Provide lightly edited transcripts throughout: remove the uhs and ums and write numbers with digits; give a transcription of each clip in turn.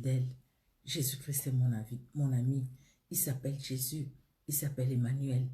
d'elle. Jésus-Christ est mon ami. Il s'appelle Jésus. Il s'appelle Emmanuel.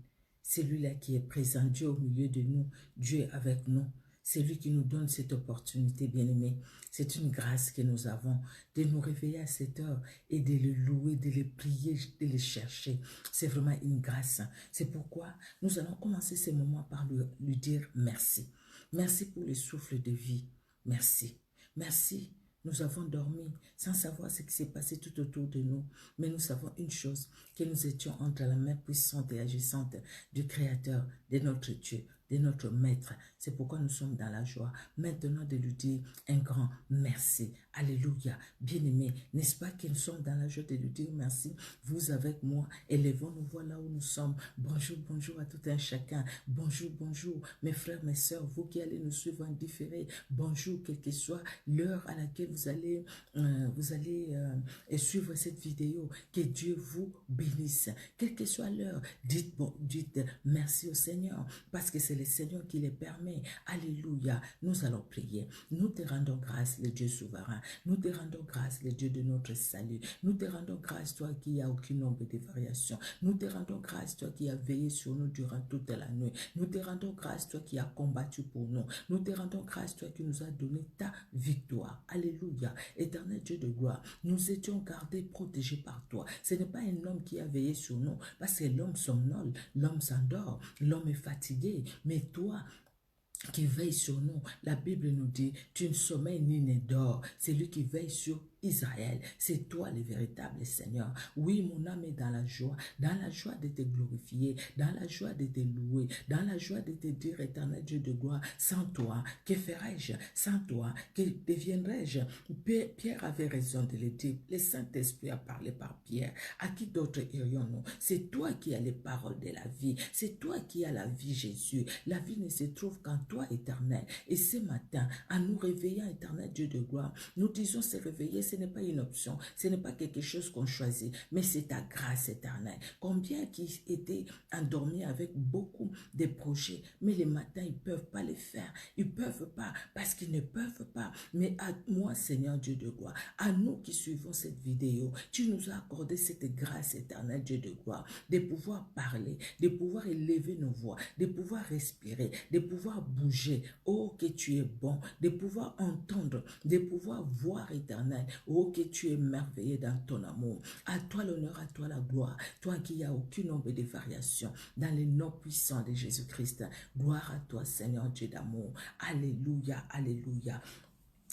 C'est lui-là qui est présent, Dieu au milieu de nous. Dieu est avec nous. C'est lui qui nous donne cette opportunité, bien-aimés. C'est une grâce que nous avons de nous réveiller à cette heure et de le louer, de le prier, de le chercher. C'est vraiment une grâce. C'est pourquoi nous allons commencer ces moments par lui dire merci. Merci pour le souffle de vie. Merci. Merci. Nous avons dormi sans savoir ce qui s'est passé tout autour de nous. Mais nous savons une chose, que nous étions entre la main puissante et agissante du Créateur, de notre Dieu, de notre Maître. C'est pourquoi nous sommes dans la joie. Maintenant de lui dire un grand merci. Alléluia. Bien-aimés, n'est-ce pas que nous sommes dans la joie de lui dire merci? Vous avec moi, élevons-nous, voilà où nous sommes. Bonjour, bonjour à tout un chacun. Bonjour, bonjour, mes frères, mes sœurs, vous qui allez nous suivre en différé. Bonjour, quelle que soit l'heure à laquelle vous allez suivre cette vidéo. Que Dieu vous bénisse. Quelle que soit l'heure, dites merci au Seigneur, parce que c'est le Seigneur qui les permet. Alléluia. Nous allons prier. Nous te rendons grâce, le Dieu souverain. Nous te rendons grâce, le Dieu de notre salut. Nous te rendons grâce, toi qui n'as aucun nombre de variations. Nous te rendons grâce, toi qui as veillé sur nous durant toute la nuit. Nous te rendons grâce, toi qui as combattu pour nous. Nous te rendons grâce, toi qui nous as donné ta victoire. Alléluia. Éternel Dieu de gloire, nous étions gardés, protégés par toi. Ce n'est pas un homme qui a veillé sur nous, parce que l'homme somnole, l'homme s'endort, l'homme est fatigué. Mais toi, qui veille sur nous, la Bible nous dit, tu ne sommeilles ni ne dors. C'est lui qui veille sur Israël. C'est toi le véritable Seigneur. Oui, mon âme est dans la joie de te glorifier, dans la joie de te louer, dans la joie de te dire, éternel Dieu de gloire, sans toi, que ferais-je? Sans toi, que deviendrais-je? Pierre avait raison de le dire. Le Saint-Esprit a parlé par Pierre. À qui d'autre irions-nous? C'est toi qui as les paroles de la vie. C'est toi qui as la vie, Jésus. La vie ne se trouve qu'en toi, éternel. Et ce matin, en nous réveillant, éternel Dieu de gloire, nous disons se réveiller, ce n'est pas une option, ce n'est pas quelque chose qu'on choisit, mais c'est ta grâce éternelle. Combien qui étaient endormis avec beaucoup de projets, mais le matin, ils ne peuvent pas les faire. Ils ne peuvent pas, parce qu'ils ne peuvent pas. Mais à moi, Seigneur Dieu de gloire, à nous qui suivons cette vidéo, tu nous as accordé cette grâce éternelle, Dieu de gloire, de pouvoir parler, de pouvoir élever nos voix, de pouvoir respirer, de pouvoir bouger. Oh, que tu es bon, de pouvoir entendre, de pouvoir voir, éternel. Oh, que tu es merveilleux dans ton amour. À toi l'honneur, à toi la gloire. Toi qui n'as aucun nombre de variations. Dans le nom puissant de Jésus-Christ. Gloire à toi, Seigneur Dieu d'amour. Alléluia, alléluia.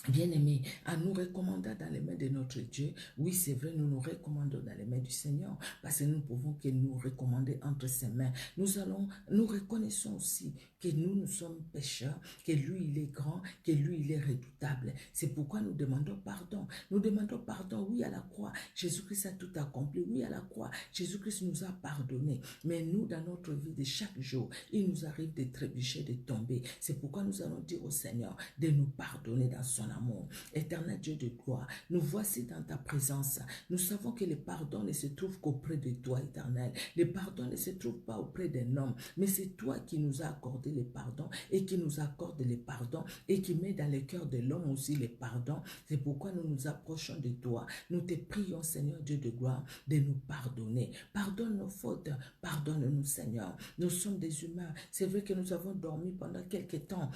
Bien-aimés, en nous recommandant dans les mains de notre Dieu, oui c'est vrai, nous nous recommandons dans les mains du Seigneur, parce que nous ne pouvons que nous recommander entre ses mains. Nous reconnaissons aussi que nous sommes pécheurs, que lui il est grand, que lui il est redoutable. C'est pourquoi nous demandons pardon. Nous demandons pardon, oui à la croix, Jésus-Christ a tout accompli, oui à la croix, Jésus-Christ nous a pardonné. Mais nous, dans notre vie de chaque jour, il nous arrive de trébucher, de tomber. C'est pourquoi nous allons dire au Seigneur de nous pardonner dans son amour. Éternel Dieu de gloire, nous voici dans ta présence. Nous savons que le pardon ne se trouve qu'auprès de toi, éternel. Le pardon ne se trouve pas auprès d'un homme, mais c'est toi qui nous as accordé le pardon et qui nous accorde le pardon et qui met dans le cœur de l'homme aussi le pardon. C'est pourquoi nous nous approchons de toi. Nous te prions, Seigneur Dieu de gloire, de nous pardonner. Pardonne nos fautes, pardonne-nous, Seigneur. Nous sommes des humains. C'est vrai que nous avons dormi pendant quelque temps.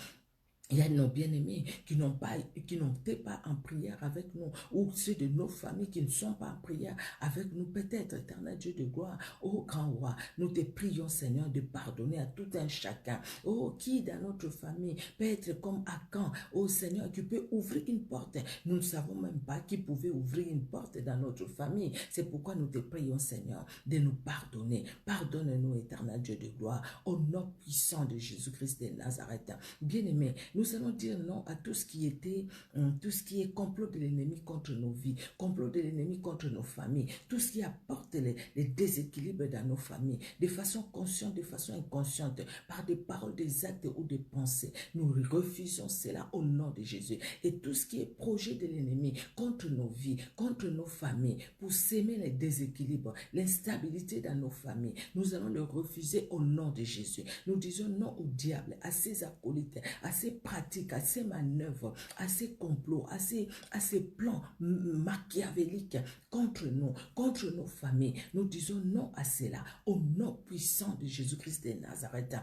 Il y a nos bien-aimés qui n'étaient pas en prière avec nous, ou ceux de nos familles qui ne sont pas en prière avec nous, peut-être, éternel Dieu de gloire, ô grand roi, nous te prions, Seigneur, de pardonner à tout un chacun. Oh, qui dans notre famille peut être comme Akan, ô Seigneur, qui peut ouvrir une porte. Nous ne savons même pas qui pouvait ouvrir une porte dans notre famille. C'est pourquoi nous te prions, Seigneur, de nous pardonner. Pardonne-nous, éternel Dieu de gloire, au nom puissant de Jésus-Christ de Nazareth. Bien-aimés, nous allons dire non à tout ce qui est complot de l'ennemi contre nos vies, complot de l'ennemi contre nos familles, tout ce qui apporte les déséquilibres dans nos familles, de façon consciente, de façon inconsciente, par des paroles, des actes ou des pensées. Nous refusons cela au nom de Jésus. Et tout ce qui est projet de l'ennemi contre nos vies, contre nos familles, pour s'aimer les déséquilibres, l'instabilité dans nos familles, nous allons le refuser au nom de Jésus. Nous disons non au diable, à ses acolytes, à ses pratiques, à ces manœuvres, à ces complots, à ces plans machiavéliques contre nous, contre nos familles. Nous disons non à cela, au nom puissant de Jésus-Christ de Nazareth.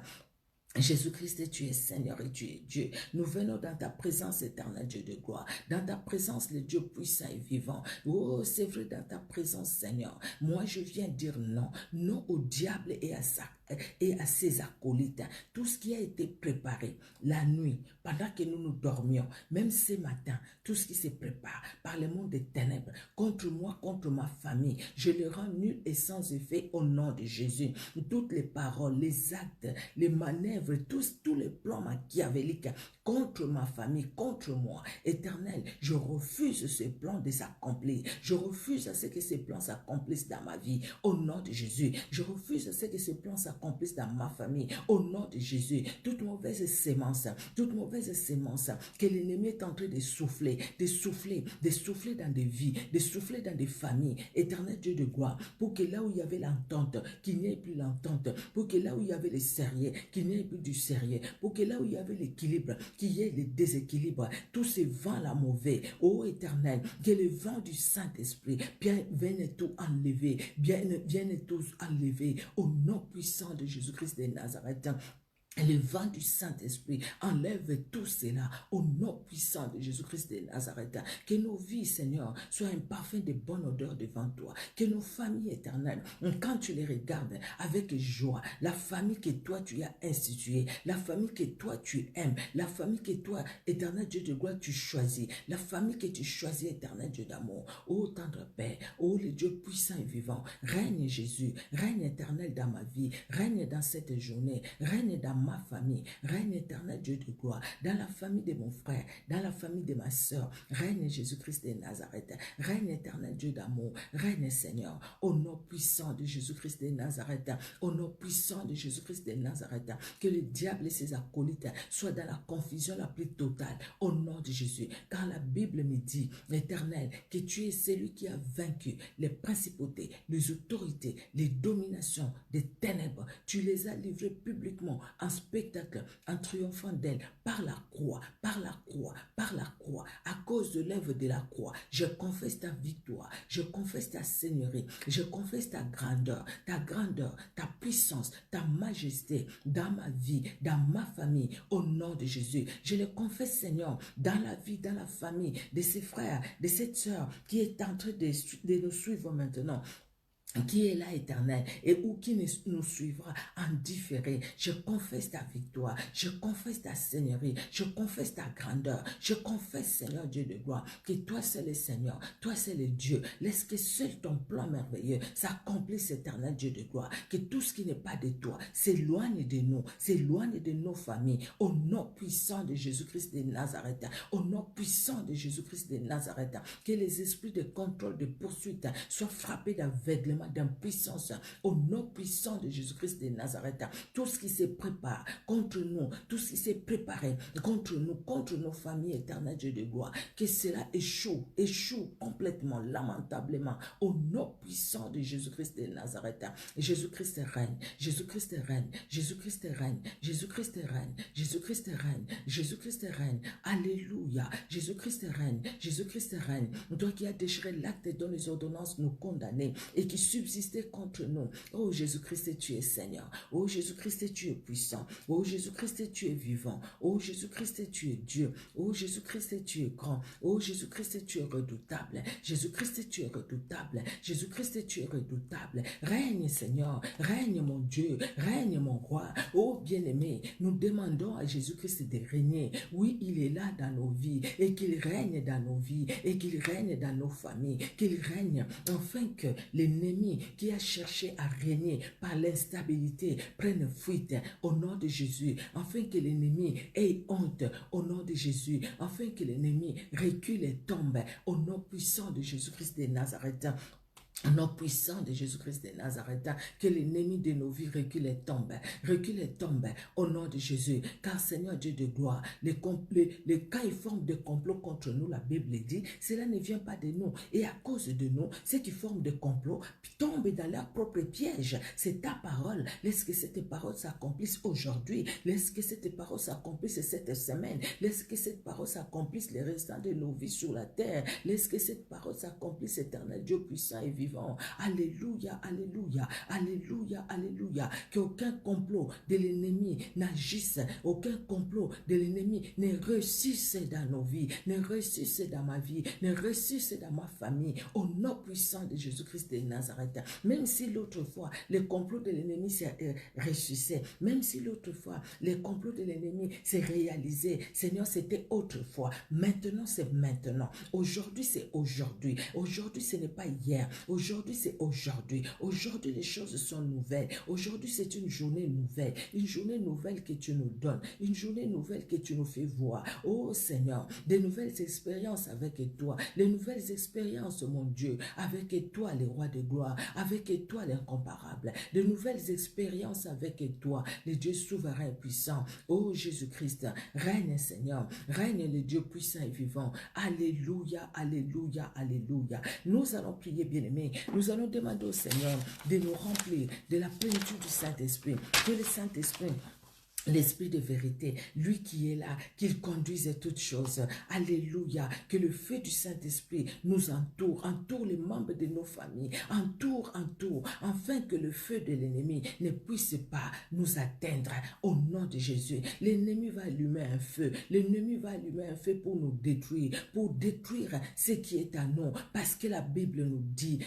Jésus-Christ, tu es Seigneur et tu es Dieu. Nous venons dans ta présence éternelle, Dieu de gloire. Dans ta présence, le Dieu puissant et vivant. Oh, c'est vrai, dans ta présence, Seigneur. Moi, je viens dire non. Non au diable et à ses acolytes. Tout ce qui a été préparé la nuit, pendant que nous dormions, même ce matin, tout ce qui se prépare par le monde des ténèbres, contre moi, contre ma famille, je le rends nul et sans effet au nom de Jésus. Toutes les paroles, les actes, les manœuvres, tous les plans machiavéliques contre ma famille, contre moi, Éternel, je refuse ce plan de s'accomplir. Je refuse à ce que ces plans s'accomplissent dans ma vie, au nom de Jésus. Je refuse à ce que ces plans s'accomplissent dans ma famille, au nom de Jésus. Toute mauvaise sémence que l'ennemi est en train de souffler, de souffler dans des vies, de souffler dans des familles. Éternel Dieu de gloire, pour que là où il y avait l'entente, qu'il n'y ait plus l'entente, pour que là où il y avait le sérieux, qu'il n'y ait plus du sérieux, pour que là où il y avait l'équilibre, qu'il y ait le déséquilibre, tous ces vents-là mauvais, ô Éternel, que le vent du Saint-Esprit vienne tout enlever, vienne tout enlever, au nom puissant de Jésus-Christ de Nazareth. Le vent du Saint-Esprit enlève tout cela au nom puissant de Jésus-Christ de Nazareth. Que nos vies, Seigneur, soient un parfum de bonne odeur devant toi. Que nos familles éternelles, quand tu les regardes avec joie, la famille que toi tu as instituée, la famille que toi tu aimes, la famille que toi, éternel Dieu de gloire, tu choisis, la famille que tu choisis, éternel Dieu d'amour. Ô tendre Père, ô le Dieu puissant et vivant, règne Jésus, règne éternel dans ma vie, règne dans cette journée, règne dans ma famille, règne éternel Dieu de gloire, dans la famille de mon frère, dans la famille de ma soeur, règne Jésus-Christ de Nazareth, règne éternel Dieu d'amour, règne Seigneur, au nom puissant de Jésus-Christ de Nazareth, au nom puissant de Jésus-Christ de Nazareth, que le diable et ses acolytes soient dans la confusion la plus totale, au nom de Jésus, car la Bible me dit, éternel, que tu es celui qui a vaincu les principautés, les autorités, les dominations des ténèbres, tu les as livrés publiquement en spectacle, en triomphant d'elle, par la croix, par la croix, par la croix, à cause de l'œuvre de la croix. Je confesse ta victoire, je confesse ta seigneurie, je confesse ta grandeur, ta puissance, ta majesté dans ma vie, dans ma famille, au nom de Jésus. Je le confesse, Seigneur, dans la vie, dans la famille de ces frères, de cette sœur qui est en train de nous suivre maintenant, qui est là éternel et ou qui nous suivra en différé. Je confesse ta victoire, je confesse ta seigneurie, je confesse ta grandeur, je confesse, Seigneur Dieu de gloire, que toi c'est le Seigneur, toi c'est le Dieu. Laisse que seul ton plan merveilleux s'accomplisse, éternel Dieu de gloire, que tout ce qui n'est pas de toi s'éloigne de nous, s'éloigne de nos familles, au nom puissant de Jésus-Christ de Nazareth, au nom puissant de Jésus-Christ de Nazareth, que les esprits de contrôle, de poursuite soient frappés d'aveuglement, d'impuissance, au nom puissant de Jésus-Christ de Nazareth. Tout ce qui se prépare contre nous, tout ce qui s'est préparé contre nous, contre nos familles, éternelles Dieu de gloire, que cela échoue complètement, lamentablement, au nom puissant de Jésus-Christ de Nazareth. Jésus-Christ règne, Jésus-Christ règne, Jésus-Christ règne, Jésus-Christ règne, Jésus-Christ règne, Jésus-Christ règne. Alléluia, Jésus-Christ règne, Jésus-Christ règne. Toi qui as déchiré l'acte dont les ordonnances nous condamnaient et qui subsister contre nous. Oh Jésus-Christ, tu es Seigneur. Oh Jésus-Christ, tu es puissant. Oh Jésus-Christ, tu es vivant. Oh Jésus-Christ, tu es Dieu. Oh Jésus-Christ, tu es grand. Oh Jésus-Christ, tu es redoutable. Jésus-Christ, tu es redoutable. Jésus-Christ, tu es redoutable. Règne Seigneur, règne mon Dieu, règne mon roi. Oh bien-aimé, nous demandons à Jésus-Christ de régner. Oui, il est là dans nos vies et qu'il règne dans nos vies et qu'il règne dans nos familles, qu'il règne afin que l'ennemi qui a cherché à régner par l'instabilité prenne fuite au nom de Jésus, afin que l'ennemi ait honte au nom de Jésus, afin que l'ennemi recule et tombe au nom puissant de Jésus-Christ de Nazareth. Au nom puissant de Jésus-Christ de Nazareth, que l'ennemi de nos vies recule et tombe, au nom de Jésus. Car Seigneur Dieu de gloire, les cas et formes de complot contre nous, la Bible dit, cela ne vient pas de nous. Et à cause de nous, ceux qui forment des complots tombent dans leur propre piège. C'est ta parole. Laisse que cette parole s'accomplisse aujourd'hui. Laisse que cette parole s'accomplisse cette semaine. Laisse que cette parole s'accomplisse les restants de nos vies sur la terre. Laisse que cette parole s'accomplisse, éternel Dieu puissant et vivant. Alléluia, alléluia, alléluia, alléluia. Qu'aucun complot de l'ennemi n'agisse, aucun complot de l'ennemi ne réussisse dans nos vies, ne réussisse dans ma vie, ne réussisse dans ma famille, au nom puissant de Jésus-Christ de Nazareth. Même si l'autre fois, les complots de l'ennemi s'est réussissé, même si l'autre fois, les complots de l'ennemi s'est réalisé, Seigneur, c'était autrefois. Maintenant, c'est maintenant. Aujourd'hui, c'est aujourd'hui. Aujourd'hui, ce n'est pas hier. Aujourd'hui, c'est aujourd'hui. Aujourd'hui, les choses sont nouvelles. Aujourd'hui, c'est une journée nouvelle que tu nous donnes, une journée nouvelle que tu nous fais voir. Oh Seigneur, des nouvelles expériences avec toi, les nouvelles expériences, mon Dieu, avec toi, les rois de gloire, avec toi, l'incomparable, de nouvelles expériences avec toi, le Dieu souverain et puissant. Oh Jésus-Christ, règne Seigneur, règne le Dieu puissant et vivant. Alléluia, alléluia, alléluia. Nous allons prier, bien-aimés. Nous allons demander au Seigneur de nous remplir de la plénitude du Saint-Esprit. Que le Saint-Esprit, l'Esprit de vérité, lui qui est là, qu'il conduise toutes choses. Alléluia. Que le feu du Saint-Esprit nous entoure, entoure les membres de nos familles, entoure, afin que le feu de l'ennemi ne puisse pas nous atteindre. Au nom de Jésus, l'ennemi va allumer un feu. L'ennemi va allumer un feu pour nous détruire, pour détruire ce qui est à nous. Parce que la Bible nous dit,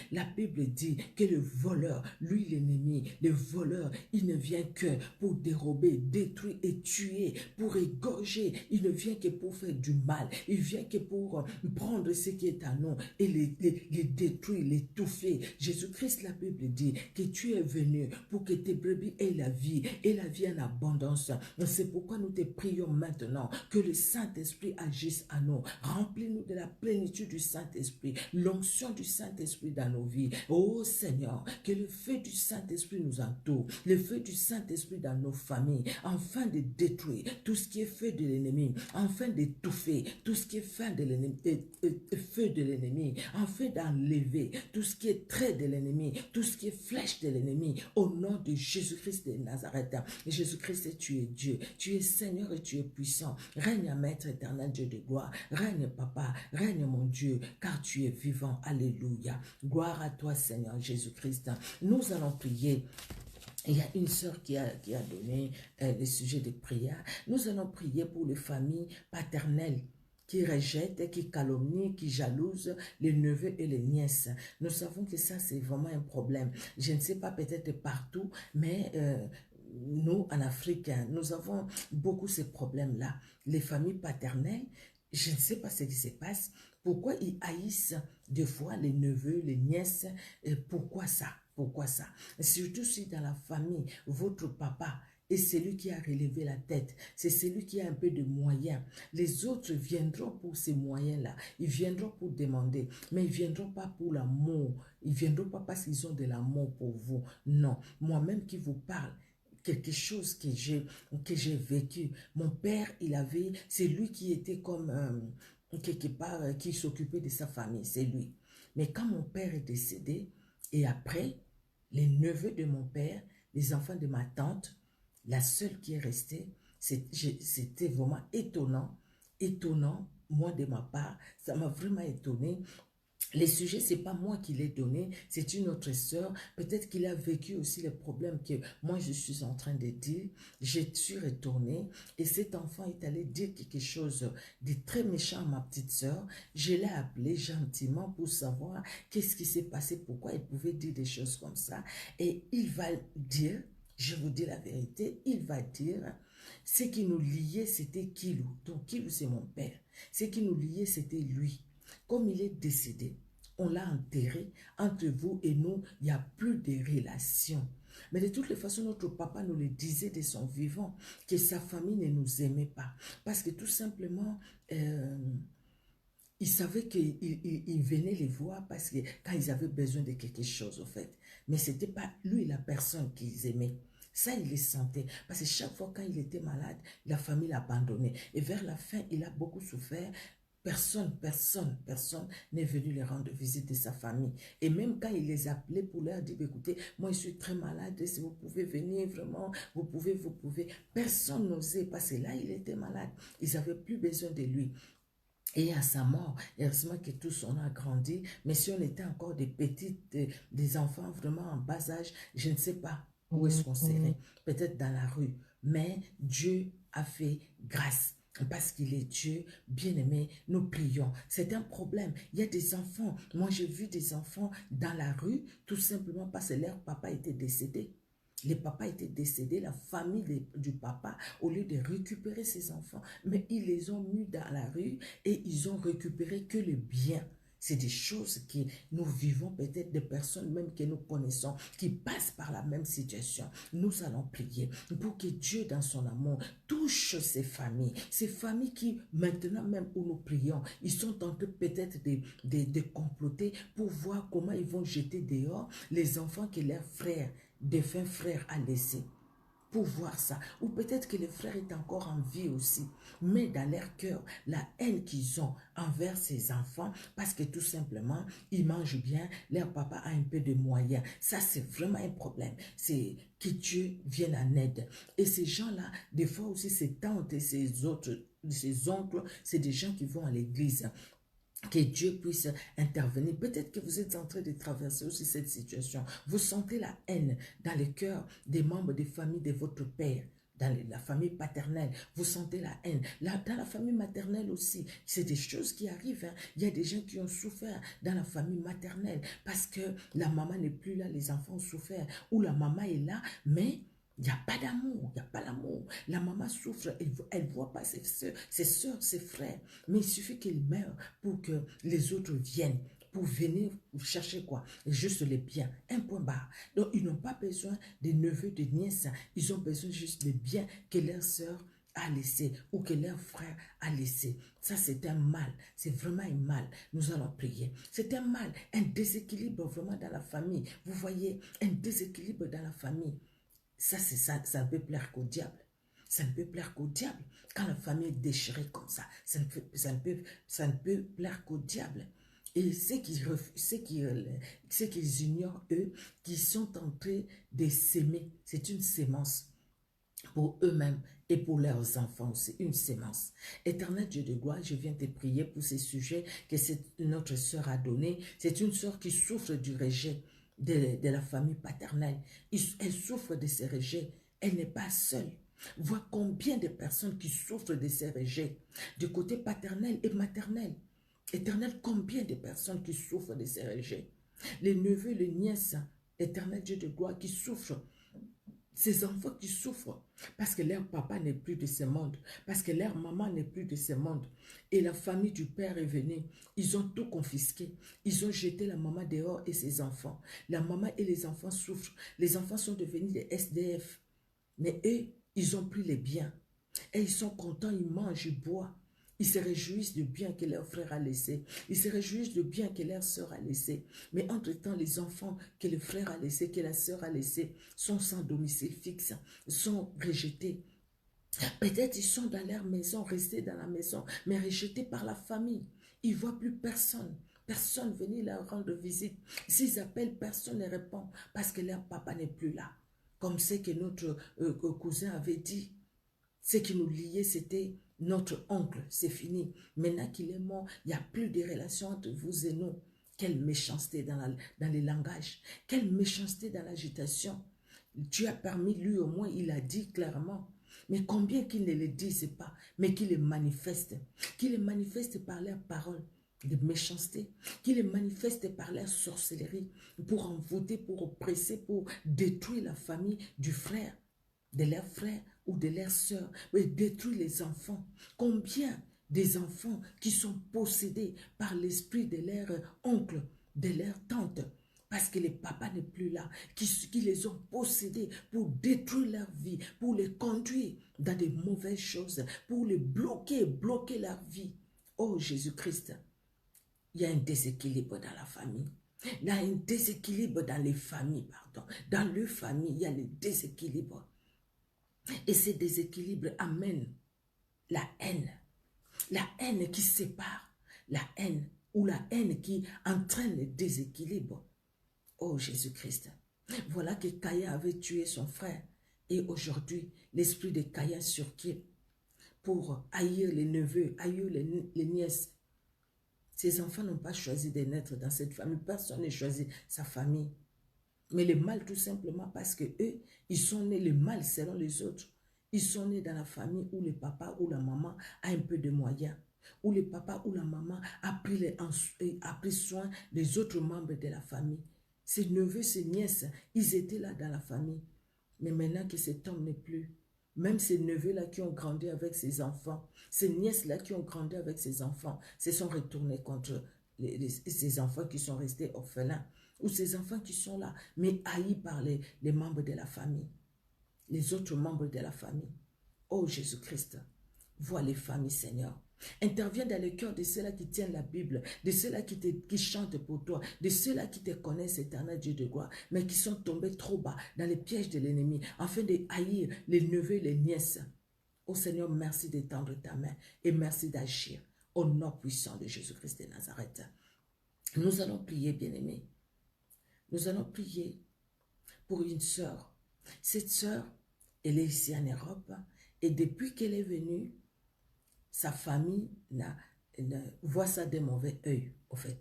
que le voleur, lui l'ennemi, le voleur, il ne vient que pour dérober, détruire et tuer, pour égorger. Il ne vient que pour faire du mal. Il vient que pour prendre ce qui est à nous et les détruire, l'étouffer. Jésus-Christ, la Bible dit que tu es venu pour que tes brebis aient la vie et la vie en abondance. C'est pourquoi nous te prions maintenant que le Saint-Esprit agisse à nous. Remplis-nous de la plénitude du Saint-Esprit, l'onction du Saint-Esprit dans nos vies. Oh Seigneur, que le feu du Saint-Esprit nous entoure, le feu du Saint-Esprit dans nos familles, afin de détruire tout ce qui est feu de l'ennemi, afin d'étouffer tout ce qui est feu de l'ennemi, afin d'enlever tout ce qui est trait de l'ennemi, tout ce qui est flèche de l'ennemi, au nom de Jésus-Christ de Nazareth. Jésus-Christ, tu es Dieu, tu es Seigneur et tu es puissant. Règne, Maître éternel, Dieu de gloire. Règne, Papa, règne, mon Dieu, car tu es vivant. Alléluia. Gloire à toi, Seigneur Jésus-Christ. Nous allons prier. Il y a une sœur qui a donné le sujet de prière. Nous allons prier pour les familles paternelles qui rejettent, qui calomnient, qui jalousent les neveux et les nièces. Nous savons que ça, c'est vraiment un problème. Je ne sais pas, peut-être partout, mais nous, en Afrique, nous avons beaucoup ces problèmes-là. Les familles paternelles, je ne sais pas ce qui se passe. Pourquoi ils haïssent des fois les neveux, les nièces? Pourquoi ça? Pourquoi ça? Surtout si dans la famille, votre papa est celui qui a relevé la tête. C'est celui qui a un peu de moyens. Les autres viendront pour ces moyens-là. Ils viendront pour demander. Mais ils ne viendront pas pour l'amour. Ils ne viendront pas parce qu'ils ont de l'amour pour vous. Non. Moi-même qui vous parle, quelque chose que j'ai vécu. Mon père, c'est lui qui était comme quelque part, qui s'occupait de sa famille. C'est lui. Mais quand mon père est décédé, et après, les neveux de mon père, les enfants de ma tante, la seule qui est restée, c'était vraiment étonnant, moi de ma part, ça m'a vraiment étonné. Les sujets, ce n'est pas moi qui l'ai donné, c'est une autre sœur. Peut-être qu'il a vécu aussi les problèmes que moi je suis en train de dire. Je suis retournée et cet enfant est allé dire quelque chose de très méchant à ma petite sœur. Je l'ai appelé gentiment pour savoir qu'est-ce qui s'est passé, pourquoi il pouvait dire des choses comme ça. Et il va dire, je vous dis la vérité, il va dire, ce qui nous liait, c'était Kilou. Donc Kilou, c'est mon père. Ce qui nous liait, c'était lui. Comme il est décédé, on l'a enterré. Entre vous et nous, il n'y a plus de relations. Mais de toutes les façons, notre papa nous le disait de son vivant, que sa famille ne nous aimait pas. Parce que tout simplement, Ils savaient qu'ils venaient les voir parce que quand ils avaient besoin de quelque chose, au fait. Mais ce n'était pas lui la personne qu'ils aimaient. Ça, il les sentait. Parce que chaque fois quand il était malade, la famille l'abandonnait. Et vers la fin, il a beaucoup souffert. Personne n'est venu les rendre visite de sa famille. Et même quand il les appelait pour leur dire, écoutez, moi je suis très malade, si vous pouvez venir vraiment, vous pouvez. Personne n'osait parce que là, il était malade. Ils n'avaient plus besoin de lui. Et à sa mort, heureusement que tous on a grandi, mais si on était encore des petites, des enfants vraiment en bas âge, je ne sais pas où est-ce qu'on serait, peut-être dans la rue. Mais Dieu a fait grâce. Parce qu'il est Dieu, bien-aimé, nous prions. C'est un problème. Il y a des enfants. Moi, j'ai vu des enfants dans la rue, tout simplement parce que leur papa était décédé. Les papas étaient décédés, la famille du papa, au lieu de récupérer ses enfants, mais ils les ont mis dans la rue et ils ont récupéré que le bien. C'est des choses que nous vivons, peut-être des personnes même que nous connaissons, qui passent par la même situation. Nous allons prier pour que Dieu, dans son amour, touche ces familles qui, maintenant même où nous prions, ils sont en train peut-être de comploter pour voir comment ils vont jeter dehors les enfants que leurs frères, défunt frères, a laissés. Pour voir ça. Ou peut-être que le frère est encore en vie aussi. Mais dans leur cœur, la haine qu'ils ont envers ces enfants, parce que tout simplement, ils mangent bien, leur papa a un peu de moyens. Ça, c'est vraiment un problème. C'est que Dieu vienne en aide. Et ces gens-là, des fois aussi, ces tantes et ces autres, ces oncles, c'est des gens qui vont à l'église. Que Dieu puisse intervenir. Peut-être que vous êtes en train de traverser aussi cette situation. Vous sentez la haine dans le cœur des membres des familles de votre père. Dans la famille paternelle, vous sentez la haine. Là, dans la famille maternelle aussi, c'est des choses qui arrivent. Hein. Il y a des gens qui ont souffert dans la famille maternelle parce que la maman n'est plus là, les enfants ont souffert. Ou la maman est là, mais il n'y a pas d'amour, il n'y a pas l'amour. La maman souffre, elle ne voit pas ses soeurs, ses frères. Mais il suffit qu'ils meurent pour que les autres viennent, pour venir chercher quoi? Juste les biens, un point barre. Donc, ils n'ont pas besoin des neveux, des nièces, ils ont besoin juste des biens que leur sœur a laissé ou que leur frère a laissé. Ça, c'est un mal. C'est vraiment un mal. Nous allons prier. C'est un mal, un déséquilibre vraiment dans la famille. Vous voyez, un déséquilibre dans la famille. Ça, c'est ça, ça ne peut plaire qu'au diable. Ça ne peut plaire qu'au diable. Quand la famille est déchirée comme ça, ça ne peut plaire qu'au diable. Et ceux qu'ils ignorent, eux, qui sont en train de s'aimer, c'est une sémence pour eux-mêmes et pour leurs enfants, c'est une sémence. Éternel Dieu de gloire, je viens te prier pour ces sujets que notre sœur a donnés. C'est une sœur qui souffre du rejet de la famille paternelle. Elle souffre de ces rejets. Elle n'est pas seule. Vois combien de personnes qui souffrent de ces rejets du côté paternel et maternel. Éternel, combien de personnes qui souffrent de ces rejets. Les neveux, les nièces, éternel Dieu de gloire, qui souffrent. Ces enfants qui souffrent parce que leur papa n'est plus de ce monde, parce que leur maman n'est plus de ce monde. Et la famille du père est venue. Ils ont tout confisqué. Ils ont jeté la maman dehors et ses enfants. La maman et les enfants souffrent. Les enfants sont devenus des SDF. Mais eux, ils ont pris les biens. Et ils sont contents, ils mangent, ils boivent. Ils se réjouissent du bien que leur frère a laissé. Ils se réjouissent du bien que leur sœur a laissé. Mais entre-temps, les enfants que le frère a laissé, que la sœur a laissé, sont sans domicile fixe, sont rejetés. Peut-être ils sont dans leur maison, restés dans la maison, mais rejetés par la famille. Ils ne voient plus personne. Personne venir leur rendre visite. S'ils appellent, personne ne répond parce que leur papa n'est plus là. Comme c'est que notre cousin avait dit. Ce qui nous liait, c'était notre oncle. C'est fini. Maintenant qu'il est mort, il n'y a plus de relation entre vous et nous. Quelle méchanceté dans les langages. Quelle méchanceté dans l'agitation. Dieu a permis, lui au moins, il a dit clairement. Mais combien qu'il ne le dise pas, mais qu'il le manifeste. Qu'il le manifeste par leurs paroles de méchanceté. Qu'il le manifeste par leur sorcellerie. Pour envoûter, pour oppresser, pour détruire la famille du frère, de leur frère ou de leur sœur, et détruire les enfants. Combien des enfants qui sont possédés par l'esprit de leur oncle, de leur tante, parce que le papa n'est plus là, qui les ont possédés pour détruire leur vie, pour les conduire dans de mauvaises choses, pour les bloquer leur vie. Oh Jésus-Christ, il y a un déséquilibre dans la famille. Il y a un déséquilibre dans les familles, pardon. Dans le famille, il y a le déséquilibre. Et ces déséquilibres amènent la haine. La haine qui sépare. La haine ou la haine qui entraîne le déséquilibre. Oh Jésus-Christ. Voilà que Caïn avait tué son frère. Et aujourd'hui, l'esprit de Caïn surquiert pour haïr les neveux, haïr les nièces. Ces enfants n'ont pas choisi de naître dans cette famille. Personne n'a choisi sa famille. Mais le mal tout simplement parce que eux, ils sont nés le mal selon les autres. Ils sont nés dans la famille où le papa ou la maman a un peu de moyens. Où le papa ou la maman a pris soin des autres membres de la famille. Ses neveux, ses nièces, ils étaient là dans la famille. Mais maintenant que cet homme n'est plus, même ces neveux-là qui ont grandi avec ses enfants, ces nièces-là qui ont grandi avec ses enfants, se sont retournés contre ces enfants qui sont restés orphelins, ou ces enfants qui sont là, mais haïs par les membres de la famille, les autres membres de la famille. Oh Jésus-Christ, vois les familles, Seigneur. Interviens dans le cœur de ceux-là qui tiennent la Bible, de ceux-là qui chantent pour toi, de ceux-là qui te connaissent, éternel Dieu de gloire, mais qui sont tombés trop bas dans les pièges de l'ennemi, afin de haïr les neveux et les nièces. Oh Seigneur, merci d'étendre ta main et merci d'agir au nom puissant de Jésus-Christ de Nazareth. Nous allons prier, bien-aimés. Nous allons prier pour une sœur. Cette sœur, elle est ici en Europe et depuis qu'elle est venue, sa famille voit ça d'un mauvais œil, au fait.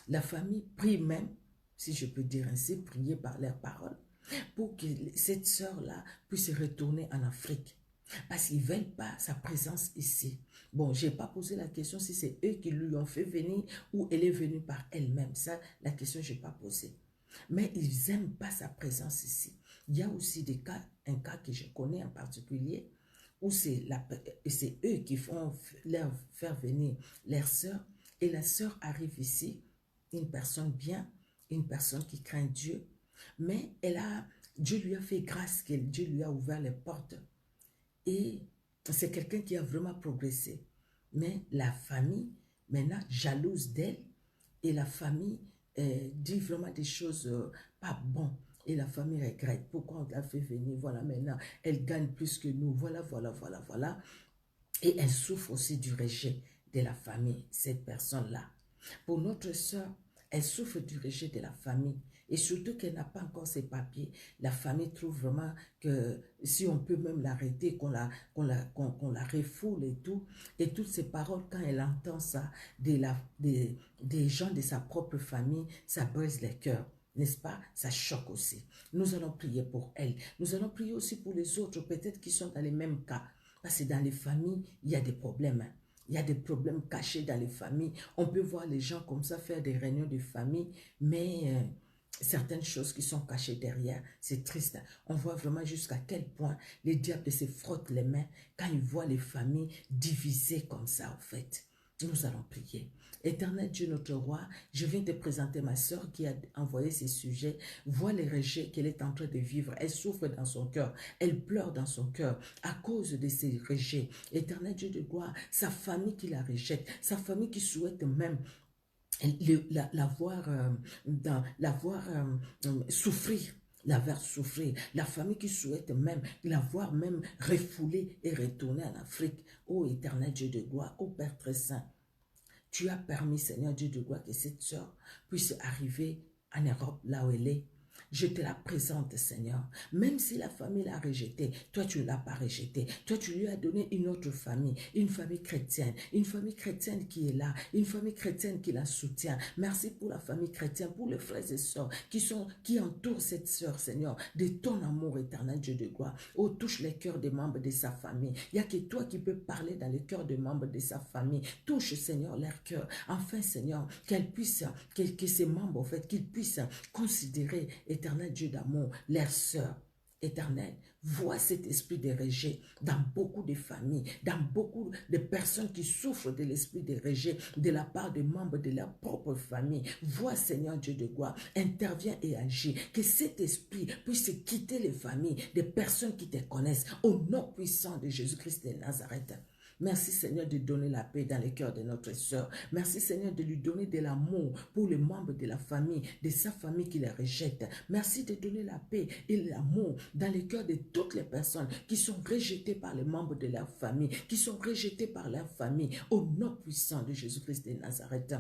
La famille prie même, si je peux dire ainsi, prier par leurs paroles, pour que cette sœur-là puisse retourner en Afrique. Parce qu'ils ne veulent pas sa présence ici. Bon, je n'ai pas posé la question si c'est eux qui lui ont fait venir ou elle est venue par elle-même. Ça, la question, je n'ai pas posée. Mais ils n'aiment pas sa présence ici. Il y a aussi des cas, un cas que je connais en particulier, où c'est eux qui font leur faire venir leur sœur, et la sœur arrive ici, une personne bien, une personne qui craint Dieu, mais Dieu lui a fait grâce, Dieu lui a ouvert les portes, et c'est quelqu'un qui a vraiment progressé. Mais la famille, maintenant, jalouse d'elle, et la famille dit vraiment des choses pas bonnes. Et la famille regrette. Pourquoi on l'a fait venir? Voilà, maintenant, elle gagne plus que nous. Voilà, voilà, voilà, voilà. Et elle souffre aussi du rejet de la famille, cette personne-là. Pour notre sœur, elle souffre du rejet de la famille. Et surtout qu'elle n'a pas encore ses papiers. La famille trouve vraiment que si on peut même l'arrêter, qu'on la refoule et tout. Et toutes ces paroles, quand elle entend ça des gens de sa propre famille, ça brise les cœurs. N'est-ce pas? Ça choque aussi. Nous allons prier pour elle. Nous allons prier aussi pour les autres, peut-être qui sont dans les mêmes cas. Parce que dans les familles, il y a des problèmes. Il y a des problèmes cachés dans les familles. On peut voir les gens comme ça faire des réunions de famille, mais certaines choses qui sont cachées derrière, c'est triste. On voit vraiment jusqu'à quel point les diables se frottent les mains quand ils voient les familles divisées comme ça, en fait. Nous allons prier. Éternel Dieu, notre roi, je viens te présenter ma soeur qui a envoyé ces sujets. Vois les rejets qu'elle est en train de vivre. Elle souffre dans son cœur. Elle pleure dans son cœur à cause de ces rejets. Éternel Dieu de gloire, sa famille qui la rejette, sa famille qui souhaite même la voir souffrir, la voir souffrir, la famille qui souhaite même la voir même refoulée et retourner en Afrique. Ô éternel Dieu de gloire, ô Père très saint, tu as permis, Seigneur Dieu de gloire, que cette sœur puisse arriver en Europe, là où elle est. Je te la présente, Seigneur. Même si la famille l'a rejetée, toi, tu ne l'as pas rejetée. Toi, tu lui as donné une autre famille, une famille chrétienne qui est là, une famille chrétienne qui la soutient. Merci pour la famille chrétienne, pour les frères et sœurs qui entourent cette sœur, Seigneur, de ton amour éternel, Dieu de gloire. Oh, touche les cœurs des membres de sa famille. Il n'y a que toi qui peux parler dans les cœurs des membres de sa famille. Touche, Seigneur, leur cœur. Enfin, Seigneur, que ces membres, en fait, qu'ils puissent considérer, éternel Dieu d'amour, leur sœur, éternel, vois cet esprit de rejet dans beaucoup de familles, dans beaucoup de personnes qui souffrent de l'esprit de rejet de la part des membres de leur propre famille. Vois, Seigneur Dieu de gloire, interviens et agis, que cet esprit puisse quitter les familles des personnes qui te connaissent, au nom puissant de Jésus-Christ de Nazareth. Merci Seigneur de donner la paix dans le cœur de notre sœur. Merci Seigneur de lui donner de l'amour pour les membres de la famille, de sa famille qui les rejette. Merci de donner la paix et l'amour dans le cœur de toutes les personnes qui sont rejetées par les membres de leur famille, qui sont rejetées par leur famille. Au nom puissant de Jésus-Christ de Nazareth.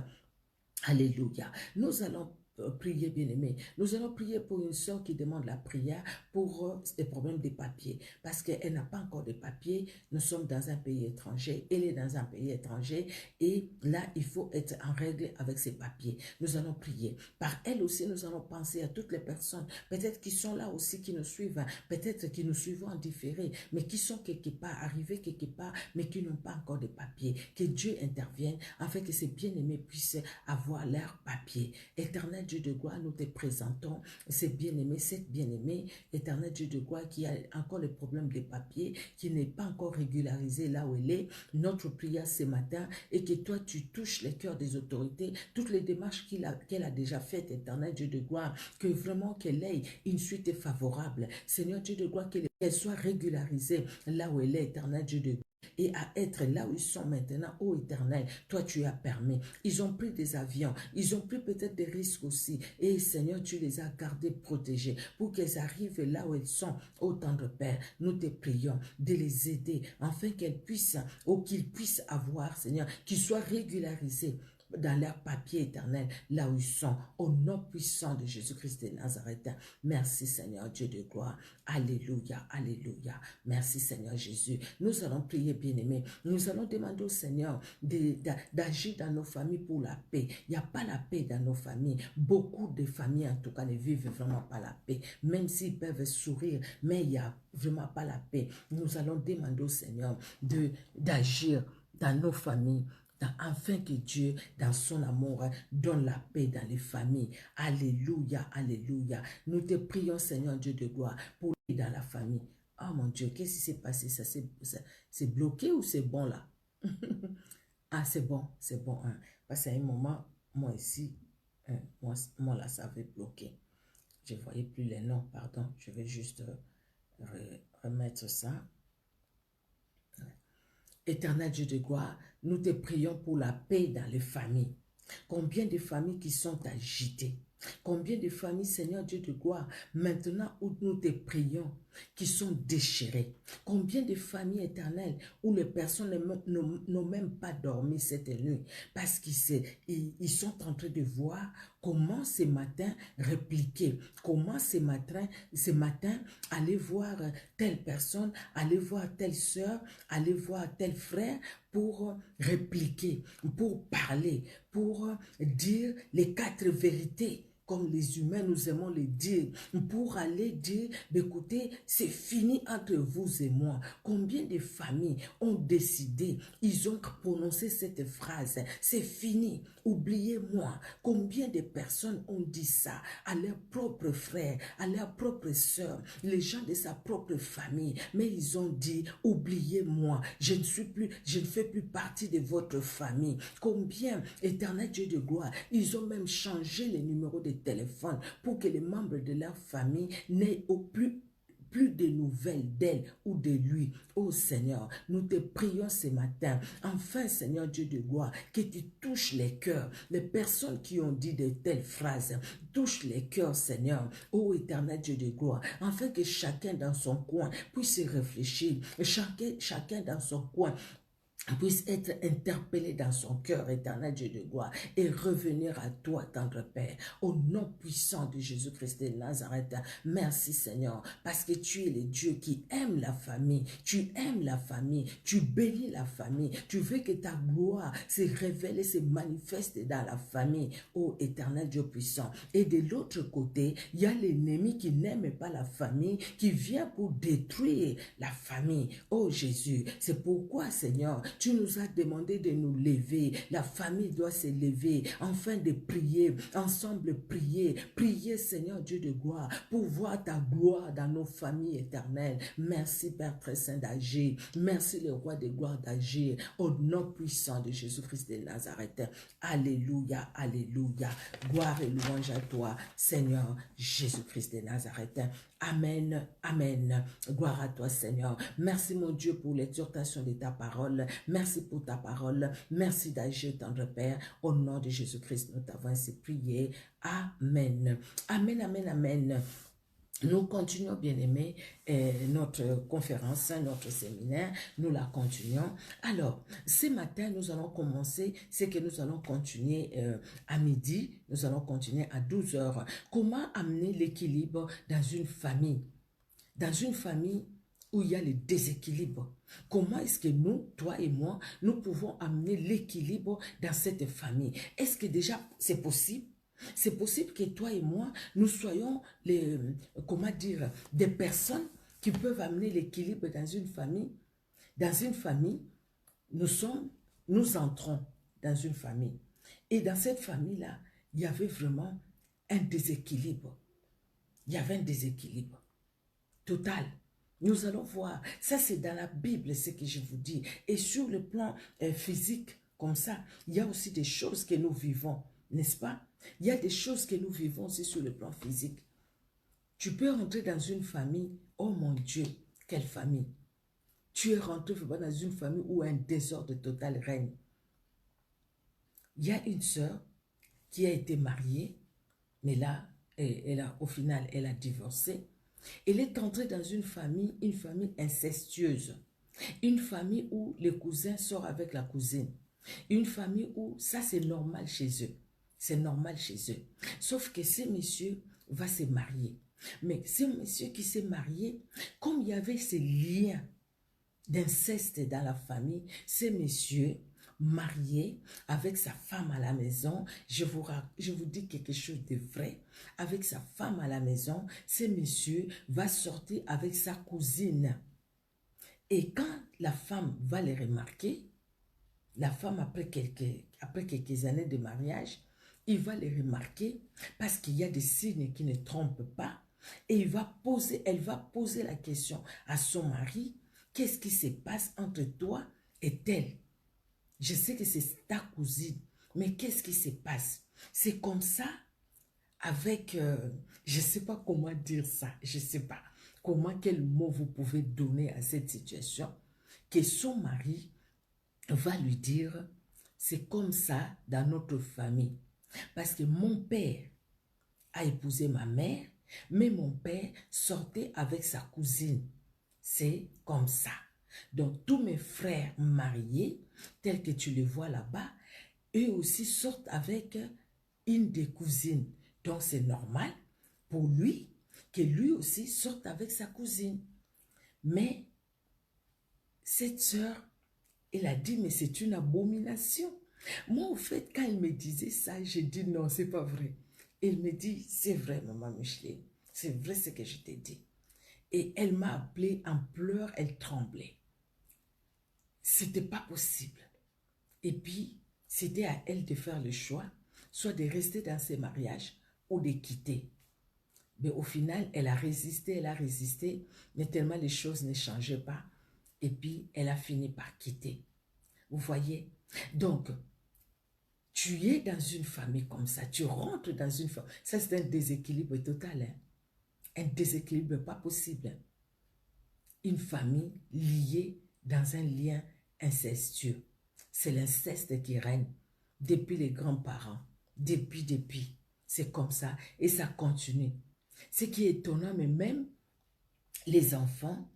Alléluia. Nous allons prier, bien-aimé. Nous allons prier pour une soeur qui demande la prière pour des problèmes de papiers. Parce qu'elle n'a pas encore de papiers. Nous sommes dans un pays étranger. Elle est dans un pays étranger. Et là, il faut être en règle avec ses papiers. Nous allons prier. Par elle aussi, nous allons penser à toutes les personnes, peut-être qui sont là aussi, qui nous suivent, peut-être qui nous suivent en différé, mais qui sont quelque part, arrivés quelque part, mais qui n'ont pas encore de papiers. Que Dieu intervienne afin que ces bien-aimés puissent avoir leurs papiers. Éternel Dieu de gloire, nous te présentons ces bien-aimés, cette bien-aimée, éternel Dieu de gloire, qui a encore le problème des papiers, qui n'est pas encore régularisé là où elle est. Notre prière ce matin est que toi, tu touches les cœurs des autorités, toutes les démarches qu'elle a déjà faites, éternel Dieu de gloire, que vraiment qu'elle ait une suite favorable. Seigneur Dieu de gloire, qu'elle soit régularisée là où elle est, éternel Dieu de gloire, et à être là où ils sont maintenant, ô Éternel, toi tu as permis. Ils ont pris des avions, ils ont pris peut-être des risques aussi, et Seigneur, tu les as gardés, protégés, pour qu'elles arrivent là où elles sont, ô tendre Père. Nous te prions de les aider, afin qu'elles puissent, ou qu'ils puissent avoir, Seigneur, qu'ils soient régularisés dans leur papier éternel, là où ils sont, au nom puissant de Jésus-Christ de Nazareth. Merci Seigneur Dieu de gloire. Alléluia, alléluia. Merci Seigneur Jésus. Nous allons prier, bien-aimés. Nous allons demander au Seigneur d'agir dans nos familles pour la paix. Il n'y a pas la paix dans nos familles. Beaucoup de familles, en tout cas, ne vivent vraiment pas la paix. Même s'ils peuvent sourire, mais il n'y a vraiment pas la paix. Nous allons demander au Seigneur d'agir dans nos familles, afin que Dieu, dans son amour, donne la paix dans les familles. Alléluia, alléluia. Nous te prions, Seigneur Dieu de gloire, pour la paix dans la famille. Oh mon Dieu, qu'est-ce qui s'est passé? C'est bloqué ou c'est bon là? Ah, c'est bon, hein. Parce qu'à un moment, moi ici, moi là, ça avait bloqué. Je ne voyais plus les noms, pardon. Je vais juste remettre ça. Éternel Dieu de gloire, nous te prions pour la paix dans les familles. Combien de familles qui sont agitées? Combien de familles, Seigneur Dieu de gloire, maintenant où nous te prions, qui sont déchirées? Combien de familles éternelles où les personnes n'ont même pas dormi cette nuit parce qu'ils sont en train de voir comment ce matin répliquer, comment ce matin aller voir telle personne, aller voir telle sœur, aller voir tel frère pour répliquer, pour parler, pour dire les 4 vérités comme les humains nous aimons les dire, pour aller dire, écoutez, c'est fini entre vous et moi. Combien de familles ont décidé, ils ont prononcé cette phrase, c'est fini, oubliez-moi. Combien de personnes ont dit ça à leurs propres frères, à leurs propres sœurs, les gens de sa propre famille, mais ils ont dit, oubliez-moi, je ne fais plus partie de votre famille. Combien, éternel Dieu de gloire, ils ont même changé les numéros de téléphone pour que les membres de leur famille n'aient au plus de nouvelles d'elle ou de lui. Oh Seigneur, nous te prions ce matin. Enfin, Seigneur Dieu de gloire, que tu touches les cœurs. Les personnes qui ont dit de telles phrases, touche les cœurs, Seigneur. Oh éternel Dieu de gloire, afin que chacun dans son coin puisse réfléchir. Chacun dans son coin puisse être interpellé dans son cœur, éternel Dieu de gloire, et revenir à toi, tendre Père, au nom puissant de Jésus-Christ de Nazareth. Merci Seigneur, parce que tu es le Dieu qui aime la famille, tu aimes la famille, tu bénis la famille, tu veux que ta gloire se révèle et se manifeste dans la famille, ô éternel Dieu puissant. Et de l'autre côté, il y a l'ennemi qui n'aime pas la famille, qui vient pour détruire la famille. Oh Jésus, c'est pourquoi Seigneur, tu nous as demandé de nous lever. La famille doit se lever, afin de prier, ensemble prier. Prier, Seigneur Dieu de gloire, pour voir ta gloire dans nos familles éternelles. Merci, Père très saint, d'agir. Merci, le roi de gloire, d'agir. Au nom puissant de Jésus-Christ de Nazareth. Alléluia, alléluia. Gloire et louange à toi, Seigneur Jésus-Christ de Nazareth. Amen, amen. Gloire à toi, Seigneur. Merci, mon Dieu, pour l'exhortation de ta parole. Merci pour ta parole. Merci d'agir, tendre Père. Au nom de Jésus-Christ, nous t'avons ainsi prié. Amen. Amen, amen, amen. Nous continuons, bien-aimés, notre conférence, notre séminaire, nous la continuons. Alors, ce matin, nous allons commencer, c'est que nous allons continuer à midi, nous allons continuer à 12 heures. Comment amener l'équilibre dans une famille? Dans une famille où il y a le déséquilibre. Comment est-ce que nous, toi et moi, nous pouvons amener l'équilibre dans cette famille? Est-ce que déjà c'est possible? C'est possible que toi et moi, nous soyons comment dire, des personnes qui peuvent amener l'équilibre dans une famille. Dans une famille, nous entrons dans une famille. Et dans cette famille-là, il y avait vraiment un déséquilibre. Il y avait un déséquilibre total. Nous allons voir. Ça, c'est dans la Bible, ce que je vous dis. Et sur le plan physique, comme ça, il y a aussi des choses que nous vivons, n'est-ce pas? Il y a des choses que nous vivons aussi sur le plan physique. Tu peux rentrer dans une famille, oh mon Dieu, quelle famille. Tu es rentré dans une famille où un désordre total règne. Il y a une sœur qui a été mariée, mais là, au final, elle a divorcé. Elle est entrée dans une famille incestueuse. Une famille où le cousin sort avec la cousine. Une famille où ça, c'est normal chez eux. C'est normal chez eux. Sauf que ce monsieur va se marier. Mais ce monsieur qui s'est marié, comme il y avait ces liens d'inceste dans la famille, ce monsieur marié avec sa femme à la maison, je vous dis quelque chose de vrai, avec sa femme à la maison, ce monsieur va sortir avec sa cousine. Et quand la femme va les remarquer, la femme après quelques années de mariage, il va les remarquer parce qu'il y a des signes qui ne trompent pas. Et elle va poser la question à son mari, qu'est-ce qui se passe entre toi et elle? Je sais que c'est ta cousine, mais qu'est-ce qui se passe? C'est comme ça avec, je ne sais pas comment dire ça, je ne sais pas quel mot vous pouvez donner à cette situation, que son mari va lui dire, c'est comme ça dans notre famille. Parce que mon père a épousé ma mère, mais mon père sortait avec sa cousine. C'est comme ça. Donc, tous mes frères mariés, tels que tu les vois là-bas, eux aussi sortent avec une des cousines. Donc, c'est normal pour lui que lui aussi sorte avec sa cousine. Mais cette sœur, elle a dit, mais c'est une abomination. Moi, au fait, quand elle me disait ça, j'ai dit non, c'est pas vrai. Elle me dit, c'est vrai, maman Micheline, c'est vrai ce que je t'ai dit. Et elle m'a appelée en pleurs, elle tremblait. C'était pas possible. Et puis, c'était à elle de faire le choix, soit de rester dans ce mariage ou de quitter. Mais au final, elle a résisté, mais tellement les choses ne changeaient pas. Et puis, elle a fini par quitter. Vous voyez? Donc, tu es dans une famille comme ça, tu rentres dans une famille. Ça, c'est un déséquilibre total. Hein? Un déséquilibre pas possible. Une famille liée dans un lien incestueux. C'est l'inceste qui règne depuis les grands-parents. Depuis. C'est comme ça. Et ça continue. Ce qui est étonnant, mais même les enfants,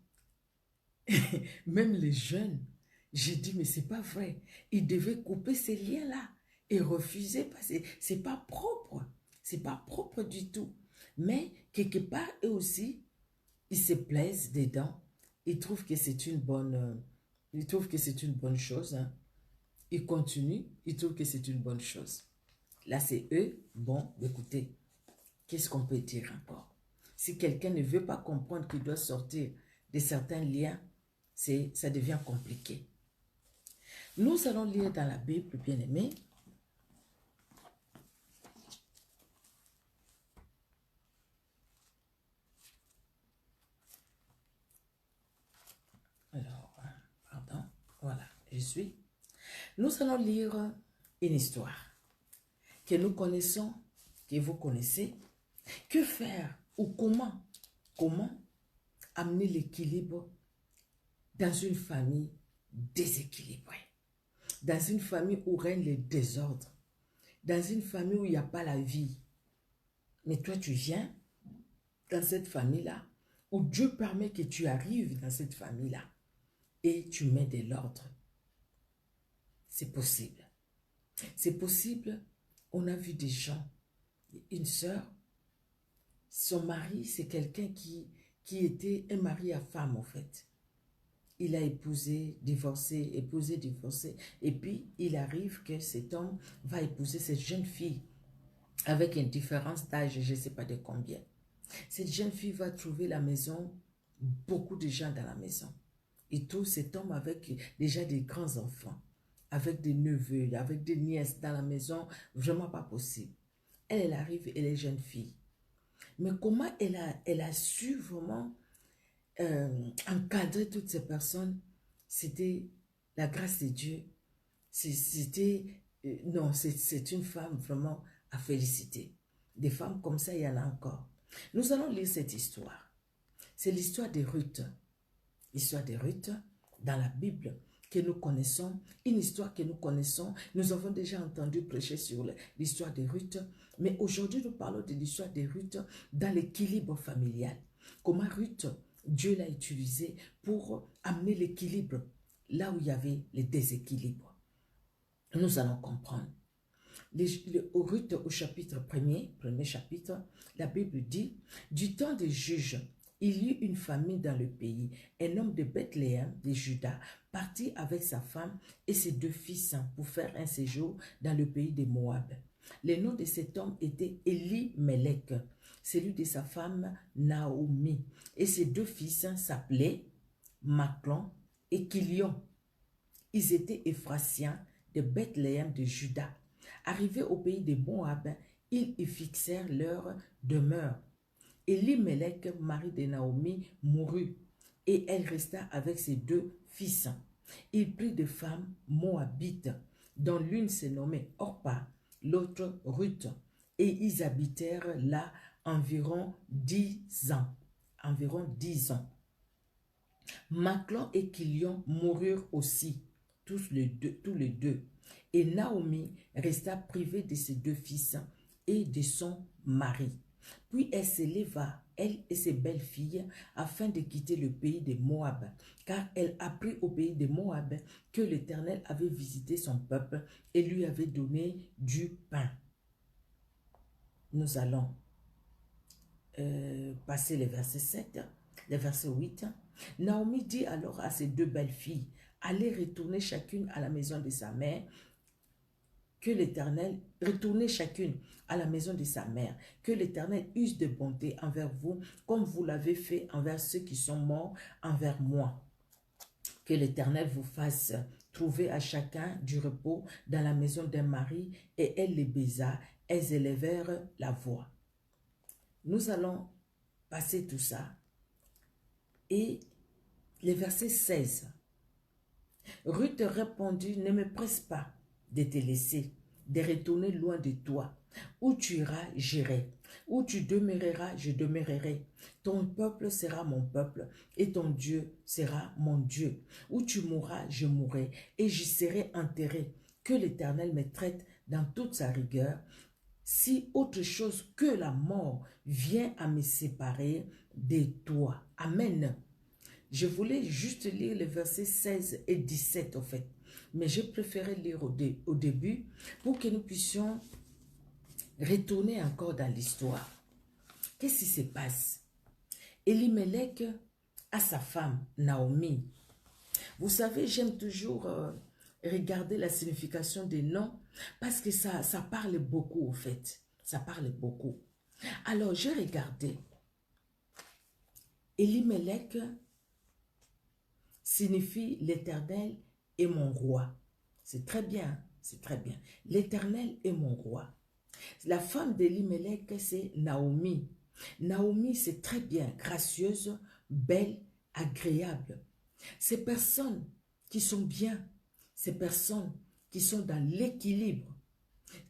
même les jeunes, j'ai dit, mais c'est pas vrai. Ils devaient couper ces liens-là et refuser parce que c'est pas propre. C'est pas propre du tout. Mais quelque part, eux aussi, ils se plaisent dedans. Ils trouvent que c'est une bonne, chose. Hein. Ils continuent, ils trouvent que c'est une bonne chose. Là, c'est eux. Bon, écoutez, qu'est-ce qu'on peut dire encore? Si quelqu'un ne veut pas comprendre qu'il doit sortir de certains liens, ça devient compliqué. Nous allons lire dans la Bible, bien-aimés. Alors, pardon, voilà, je suis. Nous allons lire une histoire que nous connaissons, que vous connaissez. Que faire ou comment amener l'équilibre dans une famille déséquilibrée. Dans une famille où règne le désordre. Dans une famille où il n'y a pas la vie. Mais toi, tu viens dans cette famille-là, où Dieu permet que tu arrives dans cette famille-là et tu mets de l'ordre. C'est possible. C'est possible. On a vu des gens, une sœur, son mari, c'est quelqu'un qui était un mari à femme, en fait. Il a épousé, divorcé, et puis il arrive que cet homme va épouser cette jeune fille avec une différence d'âge, je ne sais pas de combien. Cette jeune fille va trouver la maison, beaucoup de gens dans la maison. Et tout cet homme avec déjà des grands enfants, avec des neveux, avec des nièces dans la maison, vraiment pas possible. Elle arrive, elle est jeune fille. Mais comment elle a su vraiment encadrer toutes ces personnes? C'était la grâce de Dieu. Non, c'est une femme vraiment à féliciter. Des femmes comme ça, il y en a encore. Nous allons lire cette histoire. C'est l'histoire de Ruth. L'histoire de Ruth dans la Bible que nous connaissons, une histoire que nous connaissons. Nous avons déjà entendu prêcher sur l'histoire de Ruth, mais aujourd'hui nous parlons de l'histoire de Ruth dans l'équilibre familial. Comment Ruth, Dieu l'a utilisé pour amener l'équilibre là où il y avait les déséquilibres. Nous allons comprendre. Ruth au chapitre 1er, premier chapitre, la Bible dit, du temps des juges, il y eut une famine dans le pays. Un homme de Bethléem, de Juda, partit avec sa femme et ses 2 fils pour faire un séjour dans le pays de Moab. Le nom de cet homme était Elimelech, celui de sa femme Naomi. Et ses 2 fils s'appelaient Maclon et Kilion. Ils étaient Éphrasiens de Bethléem de Juda. Arrivés au pays de Moab, ils y fixèrent leur demeure. Elimelech, mari de Naomi, mourut, et elle resta avec ses 2 fils. Il prit des femmes moabites, dont l'une se nommait Orpa, l'autre Ruth, et ils habitèrent là environ 10 ans. Environ 10 ans. Maclon et Kilion moururent aussi, tous les deux. Et Naomi resta privée de ses 2 fils et de son mari. Puis elle se leva, elle et ses belles-filles, afin de quitter le pays de Moab, car elle apprit au pays de Moab que l'Éternel avait visité son peuple et lui avait donné du pain. Nous allons passer le verset 7, le verset 8. Naomi dit alors à ses 2 belles-filles, allez retourner chacune à la maison de sa mère, que l'Éternel, retournez chacune à la maison de sa mère, que l'Éternel use de bonté envers vous, comme vous l'avez fait envers ceux qui sont morts, envers moi. Que l'Éternel vous fasse trouver à chacun du repos dans la maison d'un mari. Et elle les baisa, elles élevèrent la voix. Nous allons passer tout ça. Et le verset 16. Ruth répondit, ne me presse pas de te laisser, de retourner loin de toi. Où tu iras, j'irai. Où tu demeureras, je demeurerai. Ton peuple sera mon peuple et ton Dieu sera mon Dieu. Où tu mourras, je mourrai et j'y serai enterré. Que l'Éternel me traite dans toute sa rigueur. Si autre chose que la mort vient à me séparer de toi. Amen. Je voulais juste lire les versets 16 et 17 en fait. Mais j'ai préféré lire au début pour que nous puissions retourner encore dans l'histoire. Qu'est-ce qui se passe? Elimelech a sa femme, Naomi. Vous savez, j'aime toujours regarder la signification des noms parce que ça parle beaucoup en fait. Ça parle beaucoup. Alors, j'ai regardé. Elimelech signifie l'Éternel est mon roi. C'est très bien, c'est très bien. L'Éternel est mon roi. La femme d'Elimelech, c'est Naomi. Naomi, c'est très bien, gracieuse, belle, agréable. Ces personnes qui sont bien, ces personnes qui sont dans l'équilibre,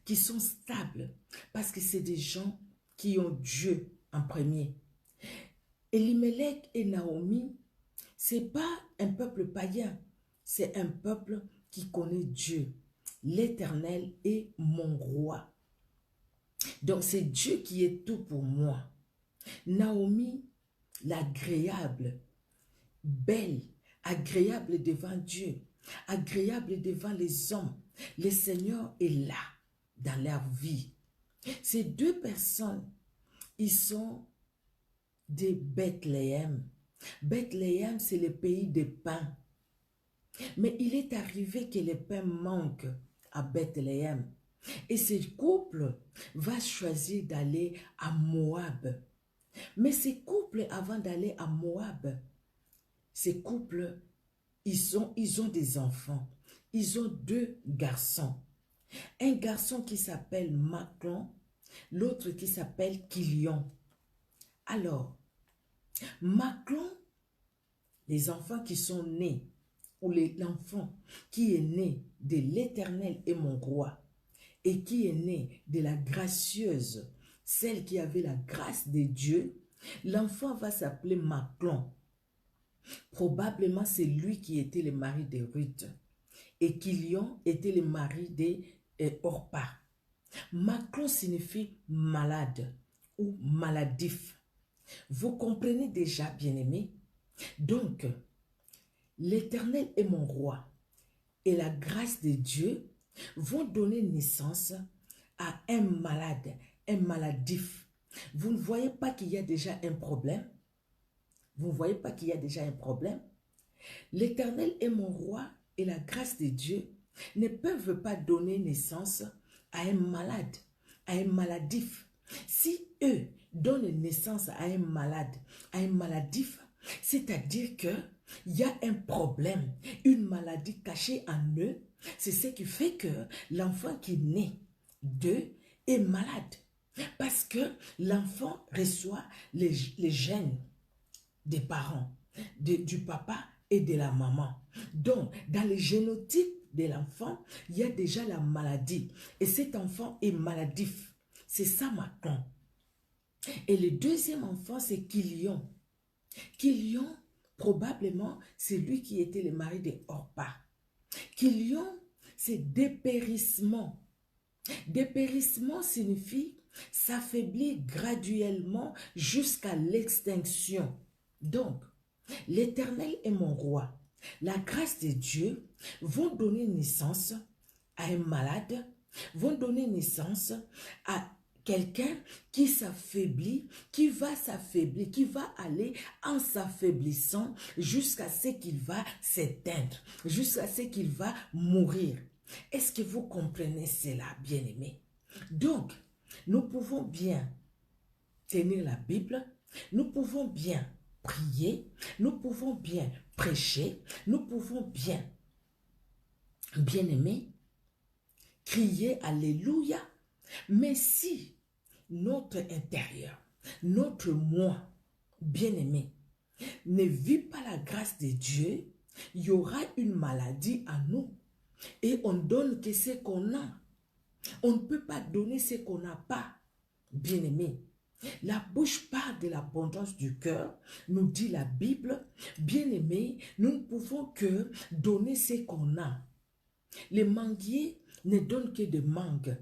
qui sont stables, parce que c'est des gens qui ont Dieu en premier. Elimelech et Naomi, c'est pas un peuple païen, c'est un peuple qui connaît Dieu. L'Éternel est mon roi. Donc, c'est Dieu qui est tout pour moi. Naomi, l'agréable, belle, agréable devant Dieu, agréable devant les hommes. Le Seigneur est là dans leur vie. Ces deux personnes, ils sont de Bethléem. Bethléem, c'est le pays des pains. Mais il est arrivé que les pains manquent à Bethléem. Et ce couple va choisir d'aller à Moab. Mais ces couples, avant d'aller à Moab, ces couples, ils ont des enfants. Ils ont deux garçons. Un garçon qui s'appelle Maclon, l'autre qui s'appelle Kilion. Alors, Maclon, les enfants qui sont nés, ou l'enfant qui est né de l'Éternel est mon roi, et qui est né de la gracieuse, celle qui avait la grâce de Dieu, l'enfant va s'appeler Maclon. Probablement c'est lui qui était le mari de Ruth. Et Kilion était le mari de Orpa. Maclon signifie malade ou maladif. Vous comprenez déjà, bien-aimés? Donc, l'Éternel est mon roi et la grâce de Dieu vont donner naissance à un malade, un maladif. Vous ne voyez pas qu'il y a déjà un problème? Vous ne voyez pas qu'il y a déjà un problème? L'Éternel est mon roi et la grâce de Dieu ne peuvent pas donner naissance à un malade, à un maladif. Si eux donnent naissance à un malade, à un maladif, c'est-à-dire qu'il y a un problème, une maladie cachée en eux, c'est ce qui fait que l'enfant qui naît d'eux est malade. Parce que l'enfant reçoit les gènes des parents, du papa et de la maman. Donc, dans le génotype de l'enfant, il y a déjà la maladie. Et cet enfant est maladif. C'est ça maintenant. Et le deuxième enfant, c'est Kilion. Kilion, probablement, c'est lui qui était le mari de Orpa. Kilion, c'est dépérissement. Dépérissement signifie s'affaiblir graduellement jusqu'à l'extinction. Donc, l'Éternel est mon roi. La grâce de Dieu vont donner naissance à un malade, vont donner naissance à quelqu'un qui s'affaiblit, qui va s'affaiblir, qui va aller en s'affaiblissant jusqu'à ce qu'il va s'éteindre, jusqu'à ce qu'il va mourir. Est-ce que vous comprenez cela, bien-aimés? Donc, nous pouvons bien tenir la Bible, nous pouvons bien prier, nous pouvons bien prêcher, nous pouvons bien, bien-aimés, crier Alléluia. Mais si notre intérieur, notre moi, bien-aimé, ne vit pas la grâce de Dieu, il y aura une maladie à nous. Et on donne que ce qu'on a. On ne peut pas donner ce qu'on n'a pas, bien-aimé. La bouche parle de l'abondance du cœur, nous dit la Bible. Bien-aimé, nous ne pouvons que donner ce qu'on a. Les manguiers ne donnent que des mangues.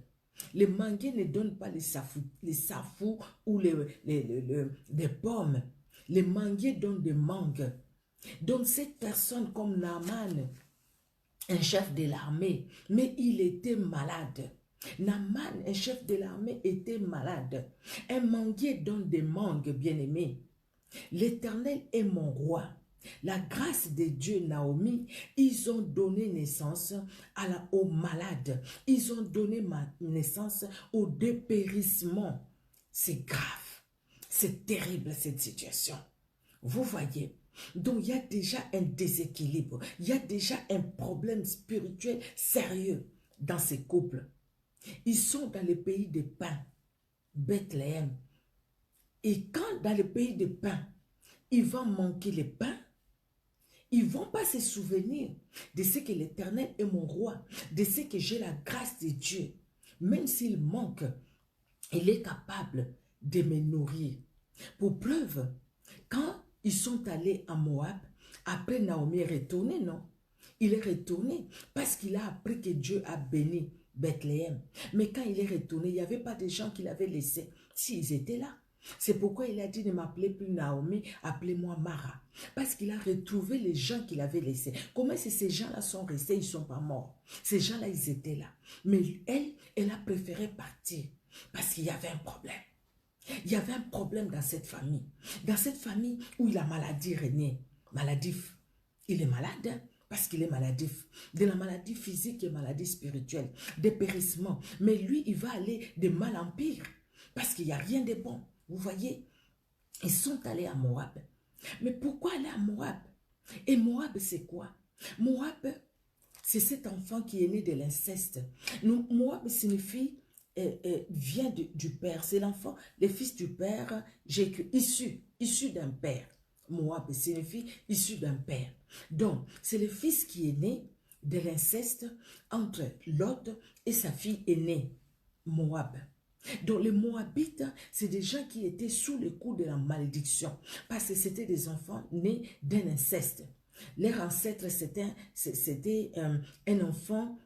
Les manguiers ne donnent pas les safous ou des pommes. Les manguiers donnent des mangues. Donc cette personne comme Naaman, un chef de l'armée, mais il était malade. Naaman, un chef de l'armée, était malade. Un manguier donne des mangues, bien-aimés. L'Éternel est mon roi. La grâce de Dieu, Naomi, ils ont donné naissance aux malades. Ils ont donné naissance au dépérissement. C'est grave. C'est terrible, cette situation. Vous voyez? Donc, il y a déjà un déséquilibre. Il y a déjà un problème spirituel sérieux dans ces couples. Ils sont dans le pays des pains, Bethléem. Et quand dans le pays des pains, il va manquer les pains, ils ne vont pas se souvenir de ce que l'Éternel est mon roi, de ce que j'ai la grâce de Dieu. Même s'il manque, il est capable de me nourrir. Pour preuve, quand ils sont allés à Moab, après Naomi est retournée, non? il est retourné parce qu'il a appris que Dieu a béni Bethléem. Mais quand il est retourné, il n'y avait pas de gens qu'il avait laissés. S'ils étaient là. C'est pourquoi il a dit, ne m'appelez plus Naomi, appelez-moi Mara. Parce qu'il a retrouvé les gens qu'il avait laissés. Comment est-ce que ces gens-là sont restés, ils ne sont pas morts? Ces gens-là, ils étaient là. Mais elle a préféré partir parce qu'il y avait un problème. Il y avait un problème dans cette famille. Dans cette famille où la maladie régnait. Maladif. Il est malade, hein, parce qu'il est maladif. De la maladie physique et maladie spirituelle. Dépérissement. Mais lui, il va aller de mal en pire. Parce qu'il n'y a rien de bon. Vous voyez, ils sont allés à Moab. Mais pourquoi aller à Moab? Et Moab, c'est quoi? Moab, c'est cet enfant qui est né de l'inceste. Moab signifie, vient du père. C'est l'enfant, le fils du père, issu d'un père. Moab signifie issu d'un père. Donc, c'est le fils qui est né de l'inceste entre Lot et sa fille aînée, Moab. Donc les Moabites, c'est des gens qui étaient sous le coup de la malédiction parce que c'était des enfants nés d'un inceste. Leur ancêtre, c'était un enfant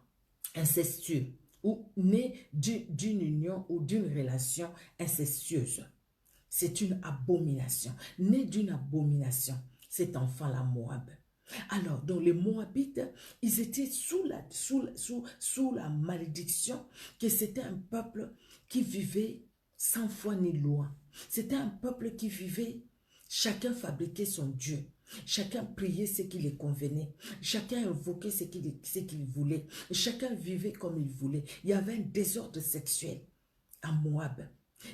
incestueux ou né d'une union ou d'une relation incestueuse. C'est une abomination. Né d'une abomination, cet enfant-là, Moab. Alors, donc les Moabites, ils étaient sous la malédiction que c'était un peuple qui vivait sans foi ni loi. C'était un peuple qui vivait, chacun fabriquait son Dieu. Chacun priait ce qui lui convenait. Chacun invoquait ce qu'il voulait. Chacun vivait comme il voulait. Il y avait un désordre sexuel à Moab.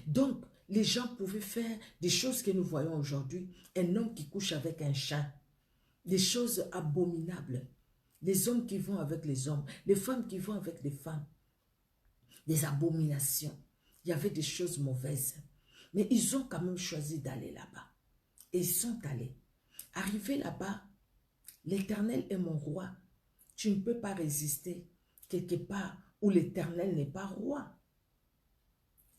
Donc, les gens pouvaient faire des choses que nous voyons aujourd'hui. Un homme qui couche avec un chat. Des choses abominables. Les hommes qui vont avec les hommes. Les femmes qui vont avec les femmes. Des abominations. Il y avait des choses mauvaises. Mais ils ont quand même choisi d'aller là-bas. Et ils sont allés. Arrivés là-bas, l'Éternel est mon roi. Tu ne peux pas résister quelque part où l'Éternel n'est pas roi.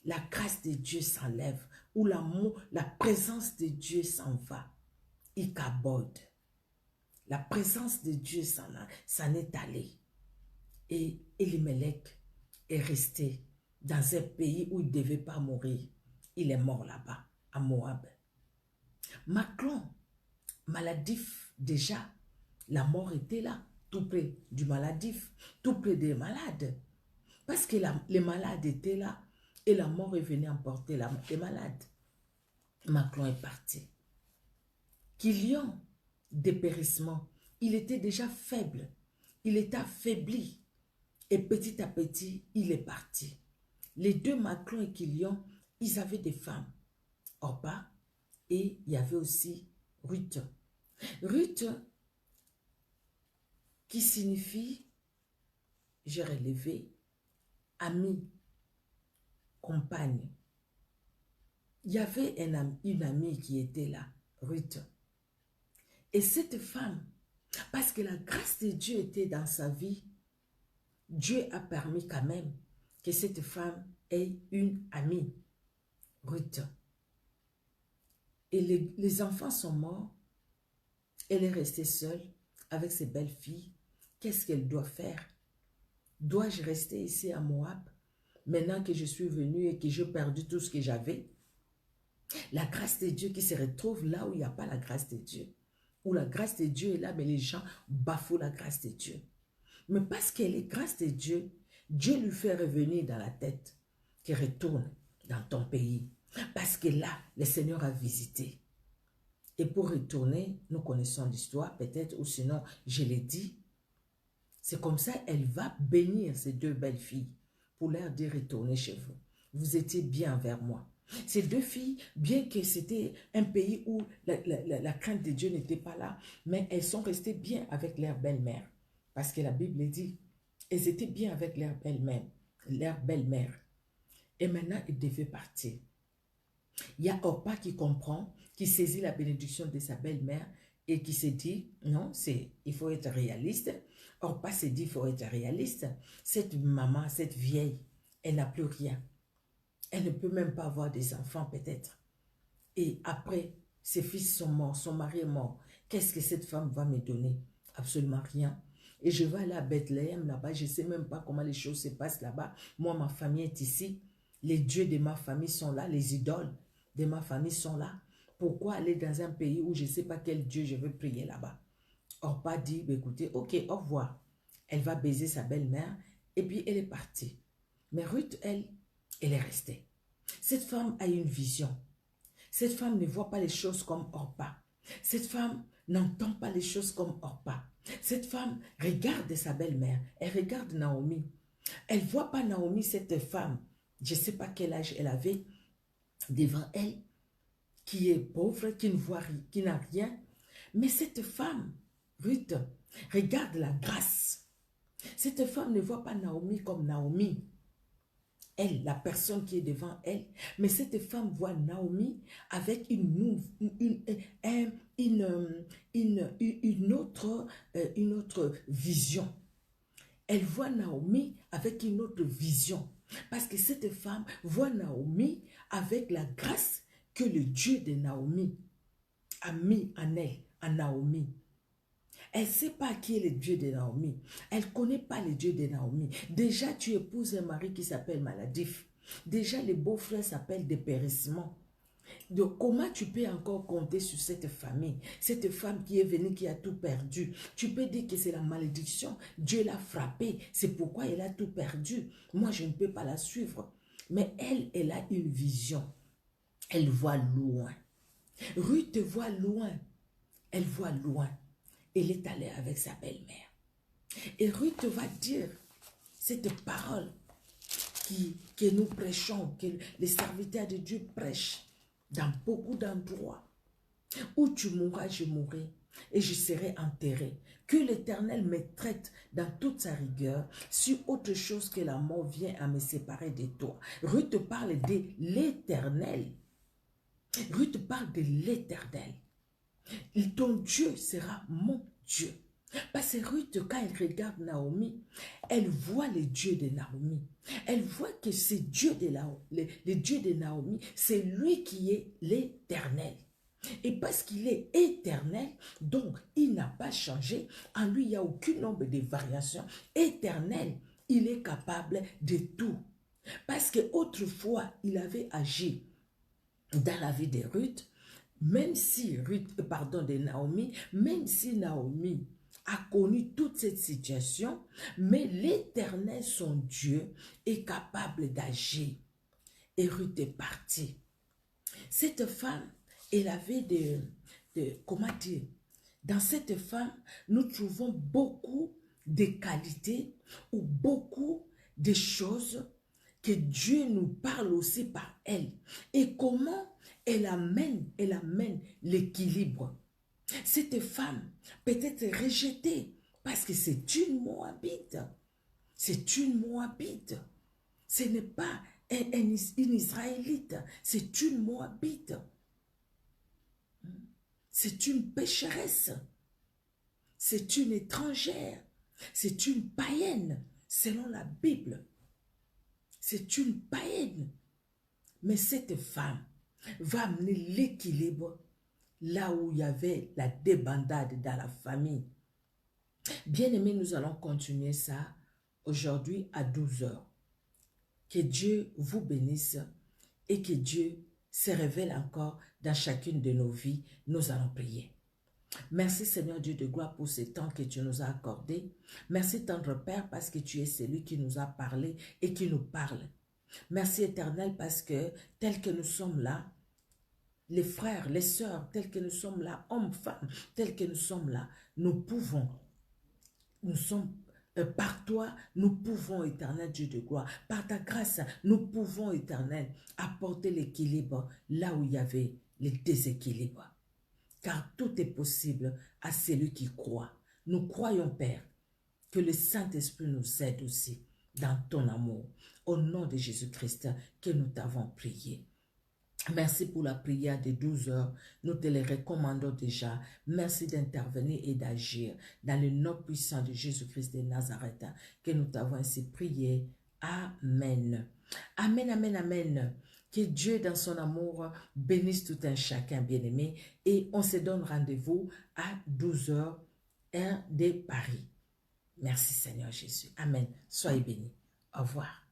La grâce de Dieu s'enlève, où l'amour, la présence de Dieu s'en va. Ikabod. La présence de Dieu s'en est allée. Et Elimelech est resté dans un pays où il ne devait pas mourir. Il est mort là-bas, à Moab. Macron, maladif déjà, la mort était là, tout près du maladif, tout près des malades. Parce que les malades étaient là et la mort est venue emporter les malades. Macron est parti. Kilian, dépérissement, il était déjà faible, il était affaibli et petit à petit, il est parti. Les deux Macron et Kilian, ils avaient des femmes, Orpa, et il y avait aussi Ruth. Ruth, qui signifie, j'ai relevé, ami, compagne. Il y avait une amie qui était là, Ruth. Et cette femme, parce que la grâce de Dieu était dans sa vie, Dieu a permis quand même que cette femme ait une amie, Ruth. Et les enfants sont morts. Elle est restée seule avec ses belles filles. Qu'est-ce qu'elle doit faire? Dois-je rester ici à Moab maintenant que je suis venue et que j'ai perdu tout ce que j'avais? La grâce de Dieu qui se retrouve là où il n'y a pas la grâce de Dieu. Où la grâce de Dieu est là, mais les gens bafouent la grâce de Dieu. Mais parce qu'elle est grâce de Dieu, Dieu lui fait revenir dans la tête qu'il retourne dans ton pays. Parce que là, le Seigneur a visité. Et pour retourner, nous connaissons l'histoire peut-être, ou sinon, je l'ai dit, c'est comme ça, elle va bénir ces deux belles filles pour leur dire retournez chez vous. Vous étiez bien envers moi. Ces deux filles, bien que c'était un pays où la crainte de Dieu n'était pas là, mais elles sont restées bien avec leur belle-mère. Parce que la Bible dit, elles étaient bien avec leur belle-mère. Et maintenant, elles devaient partir. Il y a Orpa qui comprend, qui saisit la bénédiction de sa belle-mère et qui se dit, non, il faut être réaliste. Orpa se dit, il faut être réaliste. Cette maman, cette vieille, elle n'a plus rien. Elle ne peut même pas avoir des enfants peut-être. Et après, ses fils sont morts, son mari est mort. Qu'est-ce que cette femme va me donner? Absolument rien. et je vais aller à Bethléem là-bas. Je ne sais même pas comment les choses se passent là-bas. Moi, ma famille est ici. Les dieux de ma famille sont là. Les idoles de ma famille sont là. Pourquoi aller dans un pays où je ne sais pas quel Dieu je veux prier là-bas? Orpa dit, bah, écoutez, ok, au revoir. Elle va baiser sa belle-mère et puis elle est partie. Mais Ruth, elle est restée. Cette femme a une vision. Cette femme ne voit pas les choses comme Orpa. Cette femme n'entend pas les choses comme Orpa. Cette femme regarde sa belle-mère. Elle regarde Naomi. Elle ne voit pas Naomi, cette femme. Je ne sais pas quel âge elle avait devant elle, qui est pauvre, qui ne voit rien, qui n'a rien. Mais cette femme, Ruth, regarde la grâce. Cette femme ne voit pas Naomi comme Naomi. Elle, la personne qui est devant elle. Mais cette femme voit Naomi avec une autre vision. Elle voit Naomi avec une autre vision. Parce que cette femme voit Naomi avec la grâce que le Dieu de Naomi a mis en elle, en Naomi. Elle ne sait pas qui est le Dieu de Naomi. Elle ne connaît pas le Dieu de Naomi. Déjà, tu épouses un mari qui s'appelle maladif. Déjà, les beaux-frères s'appellent dépérissement. Donc, comment tu peux encore compter sur cette famille? Cette femme qui est venue, qui a tout perdu. Tu peux dire que c'est la malédiction. Dieu l'a frappée. C'est pourquoi elle a tout perdu. Moi, je ne peux pas la suivre. Mais elle a une vision. Elle voit loin. Ruth voit loin. Elle voit loin. Elle est allée avec sa belle-mère. Et Ruth va dire cette parole que nous prêchons, que les serviteurs de Dieu prêchent dans beaucoup d'endroits. Où tu mourras, je mourrai et je serai enterré. Que l'Éternel me traite dans toute sa rigueur, si autre chose que la mort vient à me séparer de toi. Ruth parle de l'Éternel. Ruth parle de l'Éternel. Ton Dieu sera mon Dieu. Parce que Ruth, quand elle regarde Naomi, elle voit le Dieu de Naomi. Elle voit que ce Dieu de le Dieu de Naomi, c'est lui qui est l'Éternel. Et parce qu'il est éternel, donc il n'a pas changé. En lui, il n'y a aucun nombre de variations. Éternel, il est capable de tout. Parce qu'autrefois, il avait agi dans la vie de Ruth, même si de Naomi, même si Naomi a connu toute cette situation, mais l'Éternel, son Dieu, est capable d'agir. Et Ruth est partie. Cette femme, elle avait comment dire, dans cette femme, nous trouvons beaucoup de qualités ou beaucoup de choses que Dieu nous parle aussi par elle. Et comment elle amène l'équilibre. Cette femme peut être rejetée parce que c'est une Moabite. C'est une Moabite. Ce n'est pas une Israélite. C'est une Moabite. C'est une pécheresse. C'est une étrangère. C'est une païenne, selon la Bible. C'est une païenne. Mais cette femme va amener l'équilibre là où il y avait la débandade dans la famille. Bien-aimés, nous allons continuer ça aujourd'hui à 12 h. Que Dieu vous bénisse et que Dieu se révèle encore dans chacune de nos vies. Nous allons prier. Merci Seigneur Dieu de gloire pour ce temps que tu nous as accordé. Merci tendre Père parce que tu es celui qui nous a parlé et qui nous parle. Merci Éternel parce que tel que nous sommes là, les frères, les sœurs, tels que nous sommes là, hommes, femmes, tels que nous sommes là, nous sommes par toi, nous pouvons, Éternel Dieu de gloire, par ta grâce, nous pouvons, Éternel, apporter l'équilibre là où il y avait le déséquilibre. Car tout est possible à celui qui croit. Nous croyons, Père, que le Saint-Esprit nous aide aussi dans ton amour. Au nom de Jésus-Christ que nous t'avons prié. Merci pour la prière de 12 h. Nous te les recommandons déjà. Merci d'intervenir et d'agir dans le nom puissant de Jésus-Christ de Nazareth que nous t'avons ainsi prié. Amen. Amen, amen, amen. Que Dieu dans son amour bénisse tout un chacun bien-aimé. Et on se donne rendez-vous à 12 h, heure de Paris. Merci Seigneur Jésus. Amen. Soyez bénis. Au revoir.